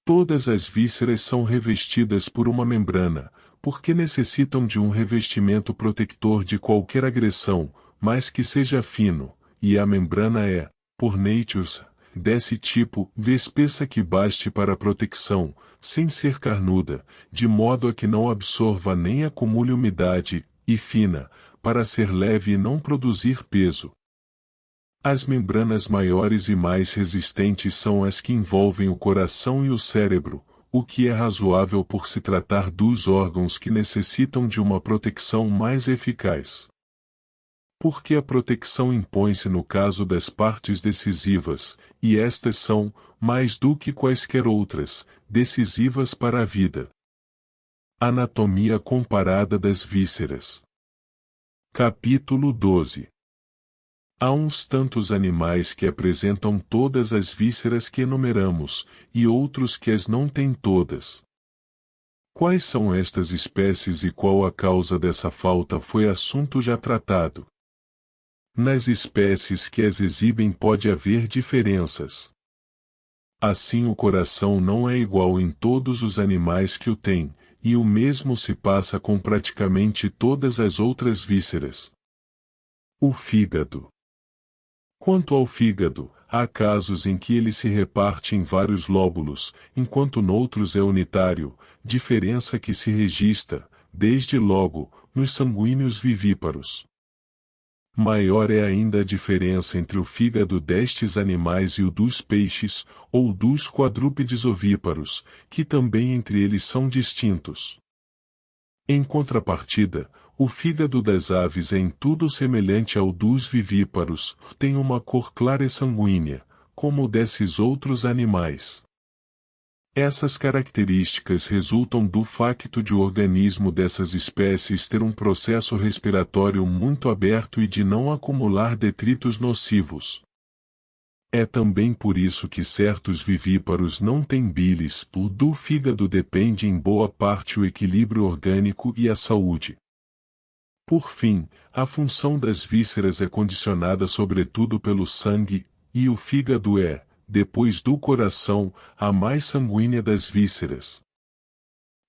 Todas as vísceras são revestidas por uma membrana, porque necessitam de um revestimento protetor de qualquer agressão, mas que seja fino, e a membrana é, por nature, desse tipo, espessa que baste para a proteção, sem ser carnuda, de modo a que não absorva nem acumule umidade, e fina, para ser leve e não produzir peso. As membranas maiores e mais resistentes são as que envolvem o coração e o cérebro, o que é razoável por se tratar dos órgãos que necessitam de uma proteção mais eficaz. Porque a proteção impõe-se no caso das partes decisivas, e estas são, mais do que quaisquer outras, decisivas para a vida. Anatomia comparada das vísceras. Capítulo 12. Há uns tantos animais que apresentam todas as vísceras que enumeramos, e outros que as não têm todas. Quais são estas espécies e qual a causa dessa falta foi assunto já tratado. Nas espécies que as exibem pode haver diferenças. Assim o coração não é igual em todos os animais que o têm, e o mesmo se passa com praticamente todas as outras vísceras. O fígado. Quanto ao fígado, há casos em que ele se reparte em vários lóbulos, enquanto noutros é unitário, diferença que se registra, desde logo, nos sanguíneos vivíparos. Maior é ainda a diferença entre o fígado destes animais e o dos peixes, ou dos quadrúpedes ovíparos, que também entre eles são distintos. Em contrapartida, o fígado das aves é em tudo semelhante ao dos vivíparos, tem uma cor clara e sanguínea, como o desses outros animais. Essas características resultam do facto de o organismo dessas espécies ter um processo respiratório muito aberto e de não acumular detritos nocivos. É também por isso que certos vivíparos não têm bilis, do fígado depende em boa parte o equilíbrio orgânico e a saúde. Por fim, a função das vísceras é condicionada sobretudo pelo sangue, e o fígado é, depois do coração, a mais sanguínea das vísceras.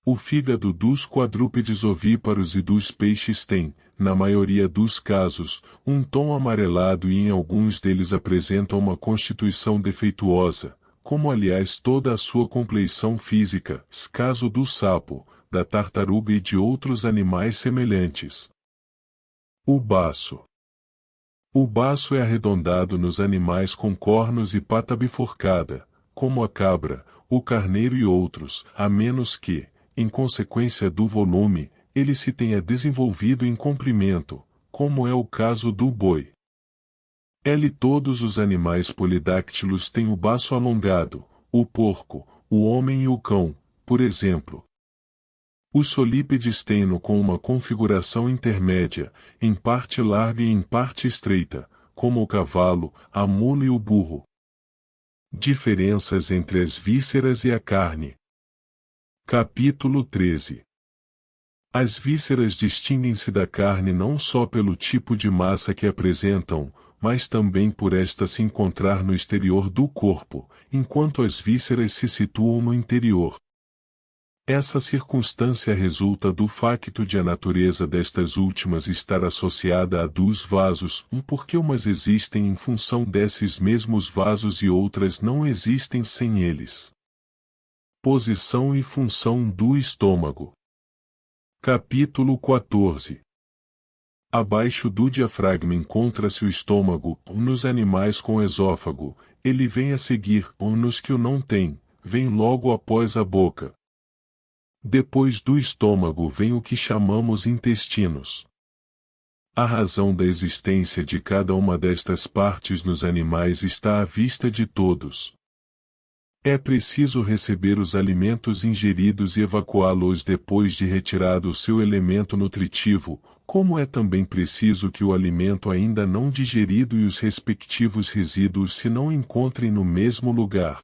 O fígado dos quadrúpedes ovíparos e dos peixes tem, na maioria dos casos, um tom amarelado e em alguns deles apresenta uma constituição defeituosa, como aliás toda a sua compleição física, caso do sapo, da tartaruga e de outros animais semelhantes. O baço. O baço é arredondado nos animais com cornos e pata bifurcada, como a cabra, o carneiro e outros, a menos que, em consequência do volume, ele se tenha desenvolvido em comprimento, como é o caso do boi. Todos os animais polidáctilos têm o baço alongado, o porco, o homem e o cão, por exemplo. Os solípedes têm-no com uma configuração intermédia, em parte larga e em parte estreita, como o cavalo, a mula e o burro. Diferenças entre as vísceras e a carne. Capítulo 13. As vísceras distinguem-se da carne não só pelo tipo de massa que apresentam, mas também por esta se encontrar no exterior do corpo, enquanto as vísceras se situam no interior. Essa circunstância resulta do facto de a natureza destas últimas estar associada a dos vasos, porque umas existem em função desses mesmos vasos e outras não existem sem eles. Posição e função do estômago. Capítulo 14. Abaixo do diafragma encontra-se o estômago, nos animais com esôfago, ele vem a seguir, nos que o não têm, vem logo após a boca. Depois do estômago vem o que chamamos intestinos. A razão da existência de cada uma destas partes nos animais está à vista de todos. É preciso receber os alimentos ingeridos e evacuá-los depois de retirado o seu elemento nutritivo, como é também preciso que o alimento ainda não digerido e os respectivos resíduos se não encontrem no mesmo lugar.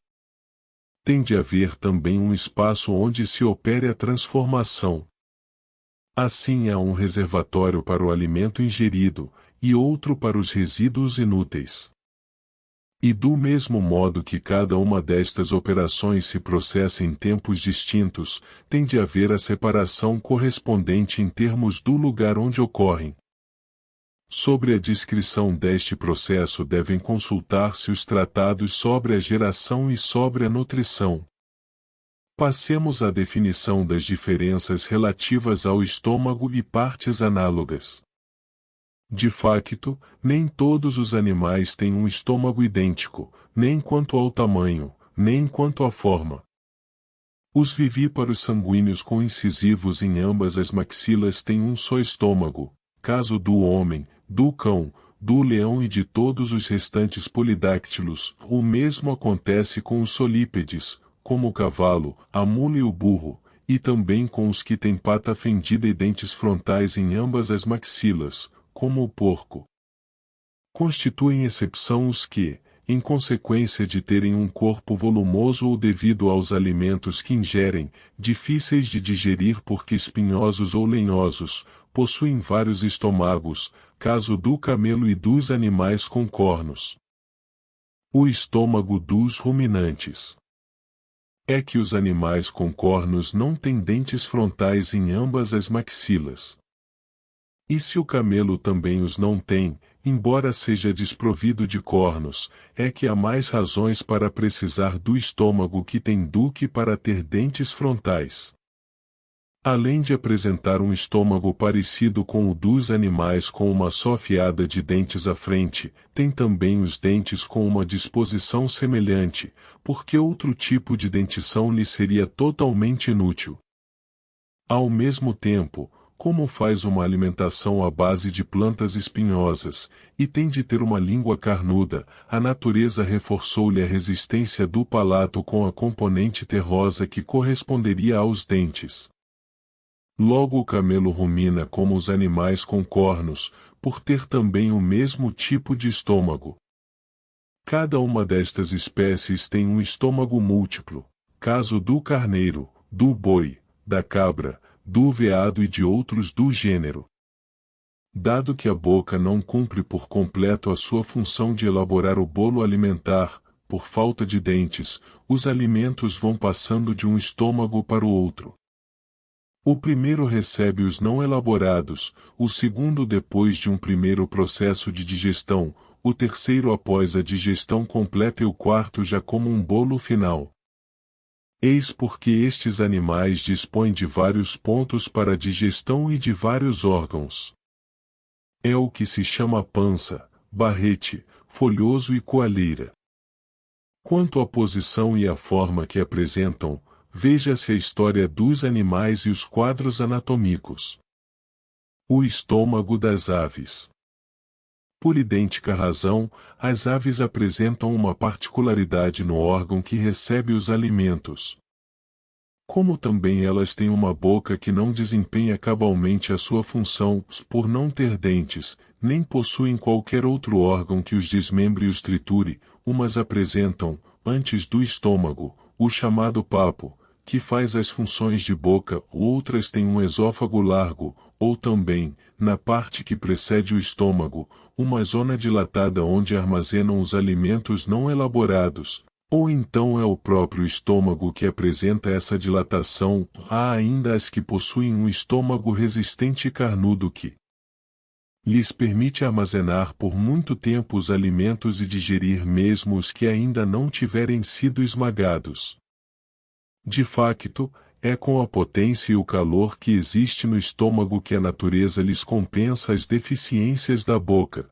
Tem de haver também um espaço onde se opere a transformação. Assim há um reservatório para o alimento ingerido, e outro para os resíduos inúteis. E do mesmo modo que cada uma destas operações se processa em tempos distintos, tem de haver a separação correspondente em termos do lugar onde ocorrem. Sobre a descrição deste processo devem consultar-se os tratados sobre a geração e sobre a nutrição. Passemos à definição das diferenças relativas ao estômago e partes análogas. De facto, nem todos os animais têm um estômago idêntico, nem quanto ao tamanho, nem quanto à forma. Os vivíparos sanguíneos com incisivos em ambas as maxilas têm um só estômago, caso do homem, do cão, do leão e de todos os restantes polidáctilos. O mesmo acontece com os solípedes, como o cavalo, a mula e o burro, e também com os que têm pata fendida e dentes frontais em ambas as maxilas, como o porco. Constituem exceção os que, em consequência de terem um corpo volumoso ou devido aos alimentos que ingerem, difíceis de digerir porque espinhosos ou lenhosos, possuem vários estômagos, caso do camelo e dos animais com cornos. O estômago dos ruminantes. É que os animais com cornos não têm dentes frontais em ambas as maxilas. E se o camelo também os não tem, embora seja desprovido de cornos, é que há mais razões para precisar do estômago que tem do que para ter dentes frontais. Além de apresentar um estômago parecido com o dos animais com uma só fiada de dentes à frente, tem também os dentes com uma disposição semelhante, porque outro tipo de dentição lhe seria totalmente inútil. Ao mesmo tempo, como faz uma alimentação à base de plantas espinhosas, e tem de ter uma língua carnuda, a natureza reforçou-lhe a resistência do palato com a componente terrosa que corresponderia aos dentes. Logo o camelo rumina como os animais com cornos, por ter também o mesmo tipo de estômago. Cada uma destas espécies tem um estômago múltiplo, caso do carneiro, do boi, da cabra, do veado e de outros do gênero. Dado que a boca não cumpre por completo a sua função de elaborar o bolo alimentar, por falta de dentes, os alimentos vão passando de um estômago para o outro. O primeiro recebe os não elaborados, o segundo depois de um primeiro processo de digestão, o terceiro após a digestão completa e o quarto já como um bolo final. Eis porque estes animais dispõem de vários pontos para a digestão e de vários órgãos. É o que se chama pança, barrete, folhoso e coalheira. Quanto à posição e à forma que apresentam, veja-se a história dos animais e os quadros anatômicos. O estômago das aves. Por idêntica razão, as aves apresentam uma particularidade no órgão que recebe os alimentos. Como também elas têm uma boca que não desempenha cabalmente a sua função, por não ter dentes, nem possuem qualquer outro órgão que os desmembre e os triture, umas apresentam, antes do estômago, o chamado papo, que faz as funções de boca, outras têm um esôfago largo, ou também, na parte que precede o estômago, uma zona dilatada onde armazenam os alimentos não elaborados, ou então é o próprio estômago que apresenta essa dilatação. Há ainda as que possuem um estômago resistente e carnudo que lhes permite armazenar por muito tempo os alimentos e digerir mesmo os que ainda não tiverem sido esmagados. De facto, é com a potência e o calor que existe no estômago que a natureza lhes compensa as deficiências da boca.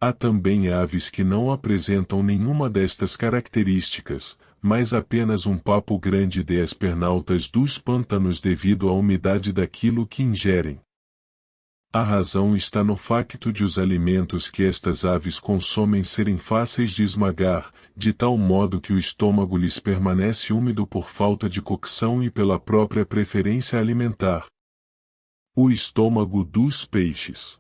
Há também aves que não apresentam nenhuma destas características, mas apenas um papo grande de espernautas dos pântanos devido à umidade daquilo que ingerem. A razão está no facto de os alimentos que estas aves consomem serem fáceis de esmagar, de tal modo que o estômago lhes permanece úmido por falta de cocção e pela própria preferência alimentar. O estômago dos peixes.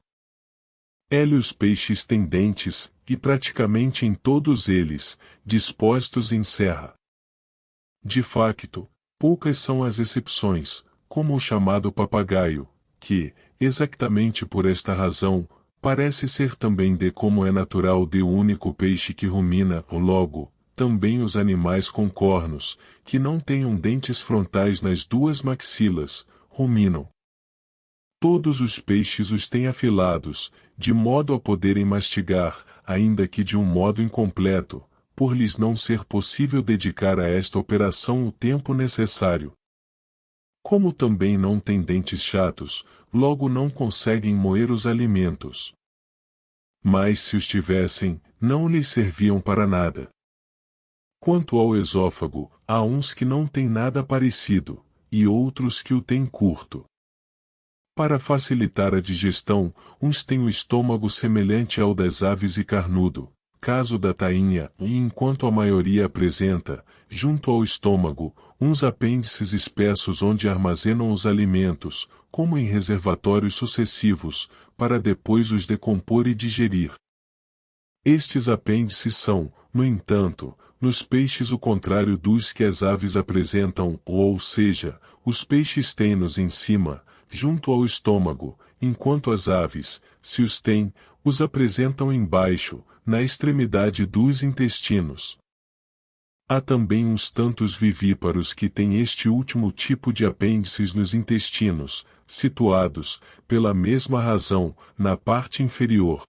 Os peixes têm dentes, e praticamente em todos eles, dispostos em serra. De facto, poucas são as exceções, como o chamado papagaio, que, exatamente por esta razão, parece ser também de como é natural de o único peixe que rumina, logo, também os animais com cornos, que não tenham dentes frontais nas duas maxilas, ruminam. Todos os peixes os têm afilados, de modo a poderem mastigar, ainda que de um modo incompleto, por lhes não ser possível dedicar a esta operação o tempo necessário. Como também não têm dentes chatos, logo não conseguem moer os alimentos. Mas se os tivessem, não lhes serviam para nada. Quanto ao esôfago, há uns que não têm nada parecido, e outros que o têm curto. Para facilitar a digestão, uns têm o estômago semelhante ao das aves e carnudo, caso da tainha, e enquanto a maioria apresenta, junto ao estômago, uns apêndices espessos onde armazenam os alimentos, como em reservatórios sucessivos, para depois os decompor e digerir. Estes apêndices são, no entanto, nos peixes o contrário dos que as aves apresentam, ou seja, os peixes têm-nos em cima, junto ao estômago, enquanto as aves, se os têm, os apresentam embaixo, na extremidade dos intestinos. Há também uns tantos vivíparos que têm este último tipo de apêndices nos intestinos, situados, pela mesma razão, na parte inferior.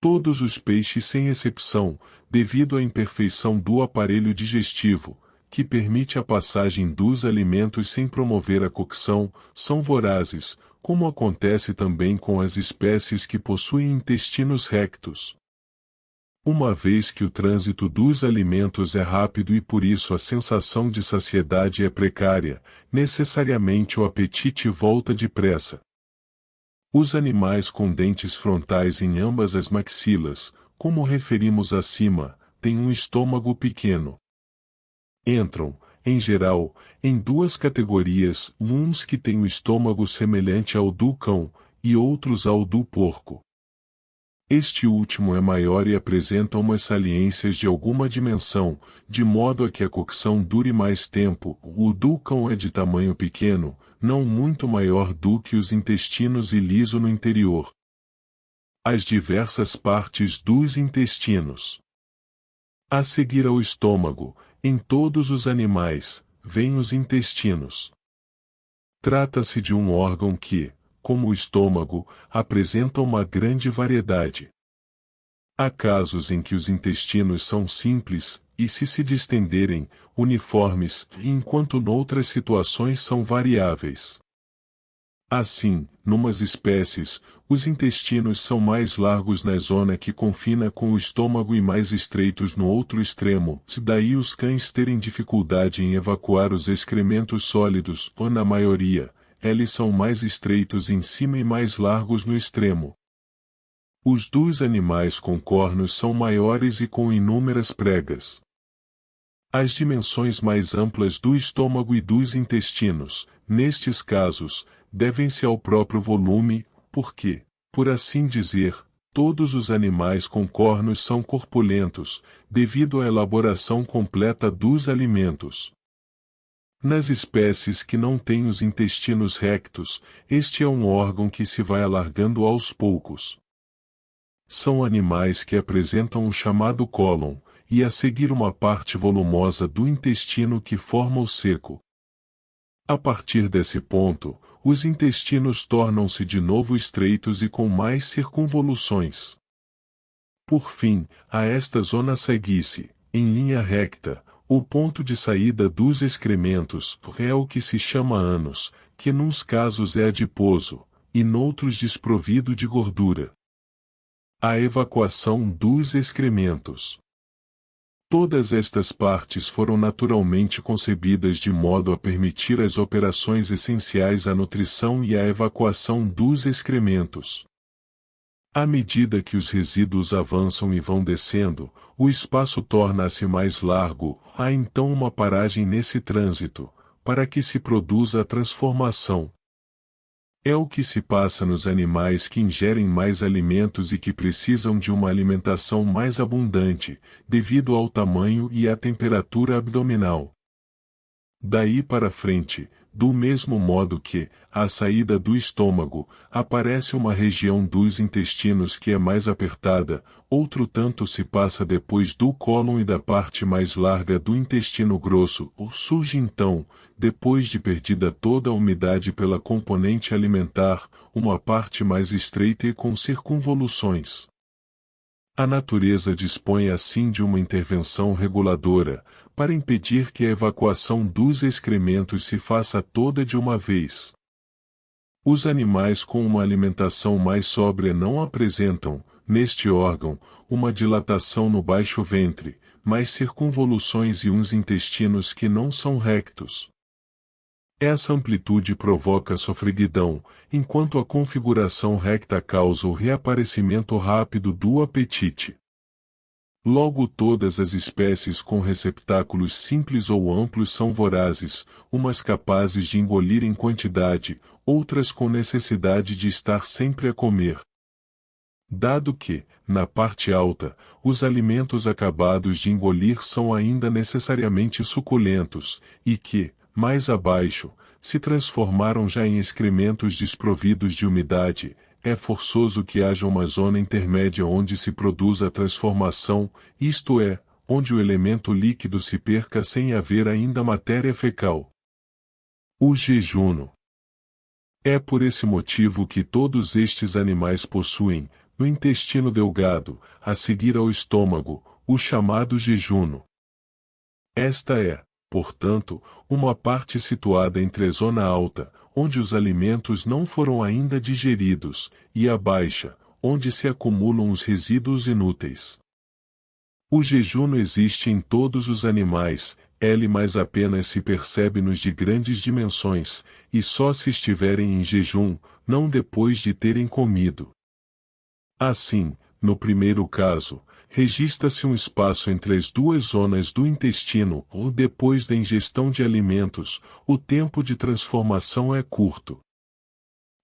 Todos os peixes sem exceção, devido à imperfeição do aparelho digestivo, que permite a passagem dos alimentos sem promover a cocção, são vorazes, como acontece também com as espécies que possuem intestinos rectos. Uma vez que o trânsito dos alimentos é rápido e por isso a sensação de saciedade é precária, necessariamente o apetite volta depressa. Os animais com dentes frontais em ambas as maxilas, como referimos acima, têm um estômago pequeno. Entram, em geral, em duas categorias, uns que têm o estômago semelhante ao do cão, e outros ao do porco. Este último é maior e apresenta umas saliências de alguma dimensão, de modo a que a cocção dure mais tempo. O do cão é de tamanho pequeno, não muito maior do que os intestinos e liso no interior. As diversas partes dos intestinos. A seguir ao estômago, em todos os animais, vêm os intestinos. Trata-se de um órgão que, como o estômago, apresenta uma grande variedade. Há casos em que os intestinos são simples, e se distenderem, uniformes, enquanto noutras situações são variáveis. Assim, numas espécies, os intestinos são mais largos na zona que confina com o estômago e mais estreitos no outro extremo, daí os cães terem dificuldade em evacuar os excrementos sólidos, ou na maioria, eles são mais estreitos em cima e mais largos no extremo. Os dos animais com cornos são maiores e com inúmeras pregas. As dimensões mais amplas do estômago e dos intestinos, nestes casos, devem-se ao próprio volume, porque, por assim dizer, Todos os animais com cornos são corpulentos, devido à elaboração completa dos alimentos. Nas espécies que não têm os intestinos rectos, este é um órgão que se vai alargando aos poucos. São animais que apresentam o chamado cólon, e a seguir uma parte volumosa do intestino que forma o seco. A partir desse ponto, os intestinos tornam-se de novo estreitos e com mais circunvoluções. Por fim, a esta zona segue-se, em linha recta, o ponto de saída dos excrementos, é o que se chama ânus, que nuns casos é adiposo, e noutros desprovido de gordura. A evacuação dos excrementos. Todas estas partes foram naturalmente concebidas de modo a permitir as operações essenciais à nutrição e à evacuação dos excrementos. À medida que os resíduos avançam e vão descendo, o espaço torna-se mais largo, há então uma paragem nesse trânsito, para que se produza a transformação. É o que se passa nos animais que ingerem mais alimentos e que precisam de uma alimentação mais abundante, devido ao tamanho e à temperatura abdominal. Daí para frente, do mesmo modo que, à saída do estômago, aparece uma região dos intestinos que é mais apertada, outro tanto se passa depois do cólon e da parte mais larga do intestino grosso, surge então, depois de perdida toda a umidade pela componente alimentar, uma parte mais estreita e com circunvoluções. A natureza dispõe assim de uma intervenção reguladora, para impedir que a evacuação dos excrementos se faça toda de uma vez. Os animais com uma alimentação mais sóbria não apresentam, neste órgão, uma dilatação no baixo ventre, mas circunvoluções e uns intestinos que não são rectos. Essa amplitude provoca sofreguidão, enquanto a configuração recta causa o reaparecimento rápido do apetite. Logo todas as espécies com receptáculos simples ou amplos são vorazes, umas capazes de engolir em quantidade, outras com necessidade de estar sempre a comer. Dado que, na parte alta, os alimentos acabados de engolir são ainda necessariamente suculentos, e que, mais abaixo, se transformaram já em excrementos desprovidos de umidade, é forçoso que haja uma zona intermédia onde se produza a transformação, isto é, onde o elemento líquido se perca sem haver ainda matéria fecal. O jejuno. É por esse motivo que todos estes animais possuem, no intestino delgado, a seguir ao estômago, o chamado jejuno. Esta é, portanto, uma parte situada entre a zona alta, onde os alimentos não foram ainda digeridos, e a baixa, onde se acumulam os resíduos inúteis. O jejuno existe em todos os animais, ele mais apenas se percebe nos de grandes dimensões, e só se estiverem em jejum, não depois de terem comido. Assim, no primeiro caso, registra-se um espaço entre as duas zonas do intestino, ou depois da ingestão de alimentos, o tempo de transformação é curto.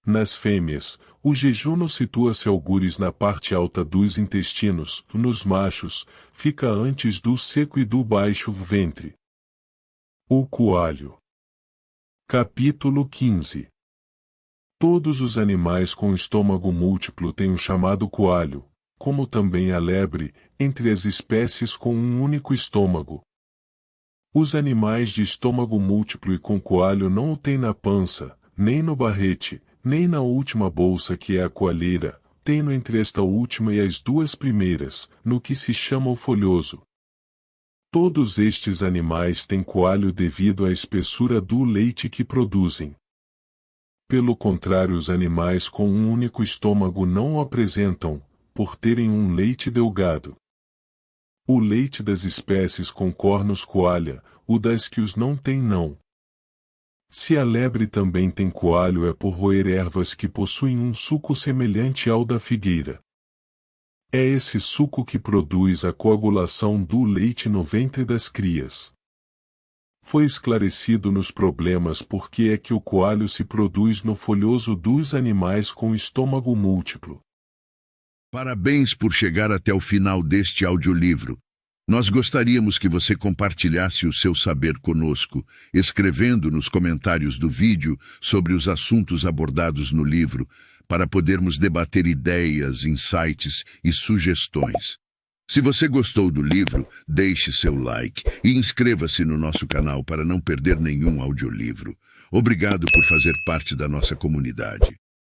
Nas fêmeas, o jejuno situa-se algures na parte alta dos intestinos, nos machos, fica antes do seco e do baixo ventre. O coalho. Capítulo 15. Todos os animais com estômago múltiplo têm o chamado coalho, como também a lebre, entre as espécies com um único estômago. Os animais de estômago múltiplo e com coalho não o têm na pança, nem no barrete, nem na última bolsa que é a coalheira, tendo entre esta última e as duas primeiras, no que se chama o folhoso. Todos estes animais têm coalho devido à espessura do leite que produzem. Pelo contrário, os animais com um único estômago não o apresentam, por terem um leite delgado. O leite das espécies com cornos coalha, o das que os não têm não. Se a lebre também tem coalho é por roer ervas que possuem um suco semelhante ao da figueira. É esse suco que produz a coagulação do leite no ventre das crias. Foi esclarecido nos problemas por que é que o coalho se produz no folhoso dos animais com estômago múltiplo. Parabéns por chegar até o final deste audiolivro. Nós gostaríamos que você compartilhasse o seu saber conosco, escrevendo nos comentários do vídeo sobre os assuntos abordados no livro, para podermos debater ideias, insights e sugestões. Se você gostou do livro, deixe seu like e inscreva-se no nosso canal para não perder nenhum audiolivro. Obrigado por fazer parte da nossa comunidade.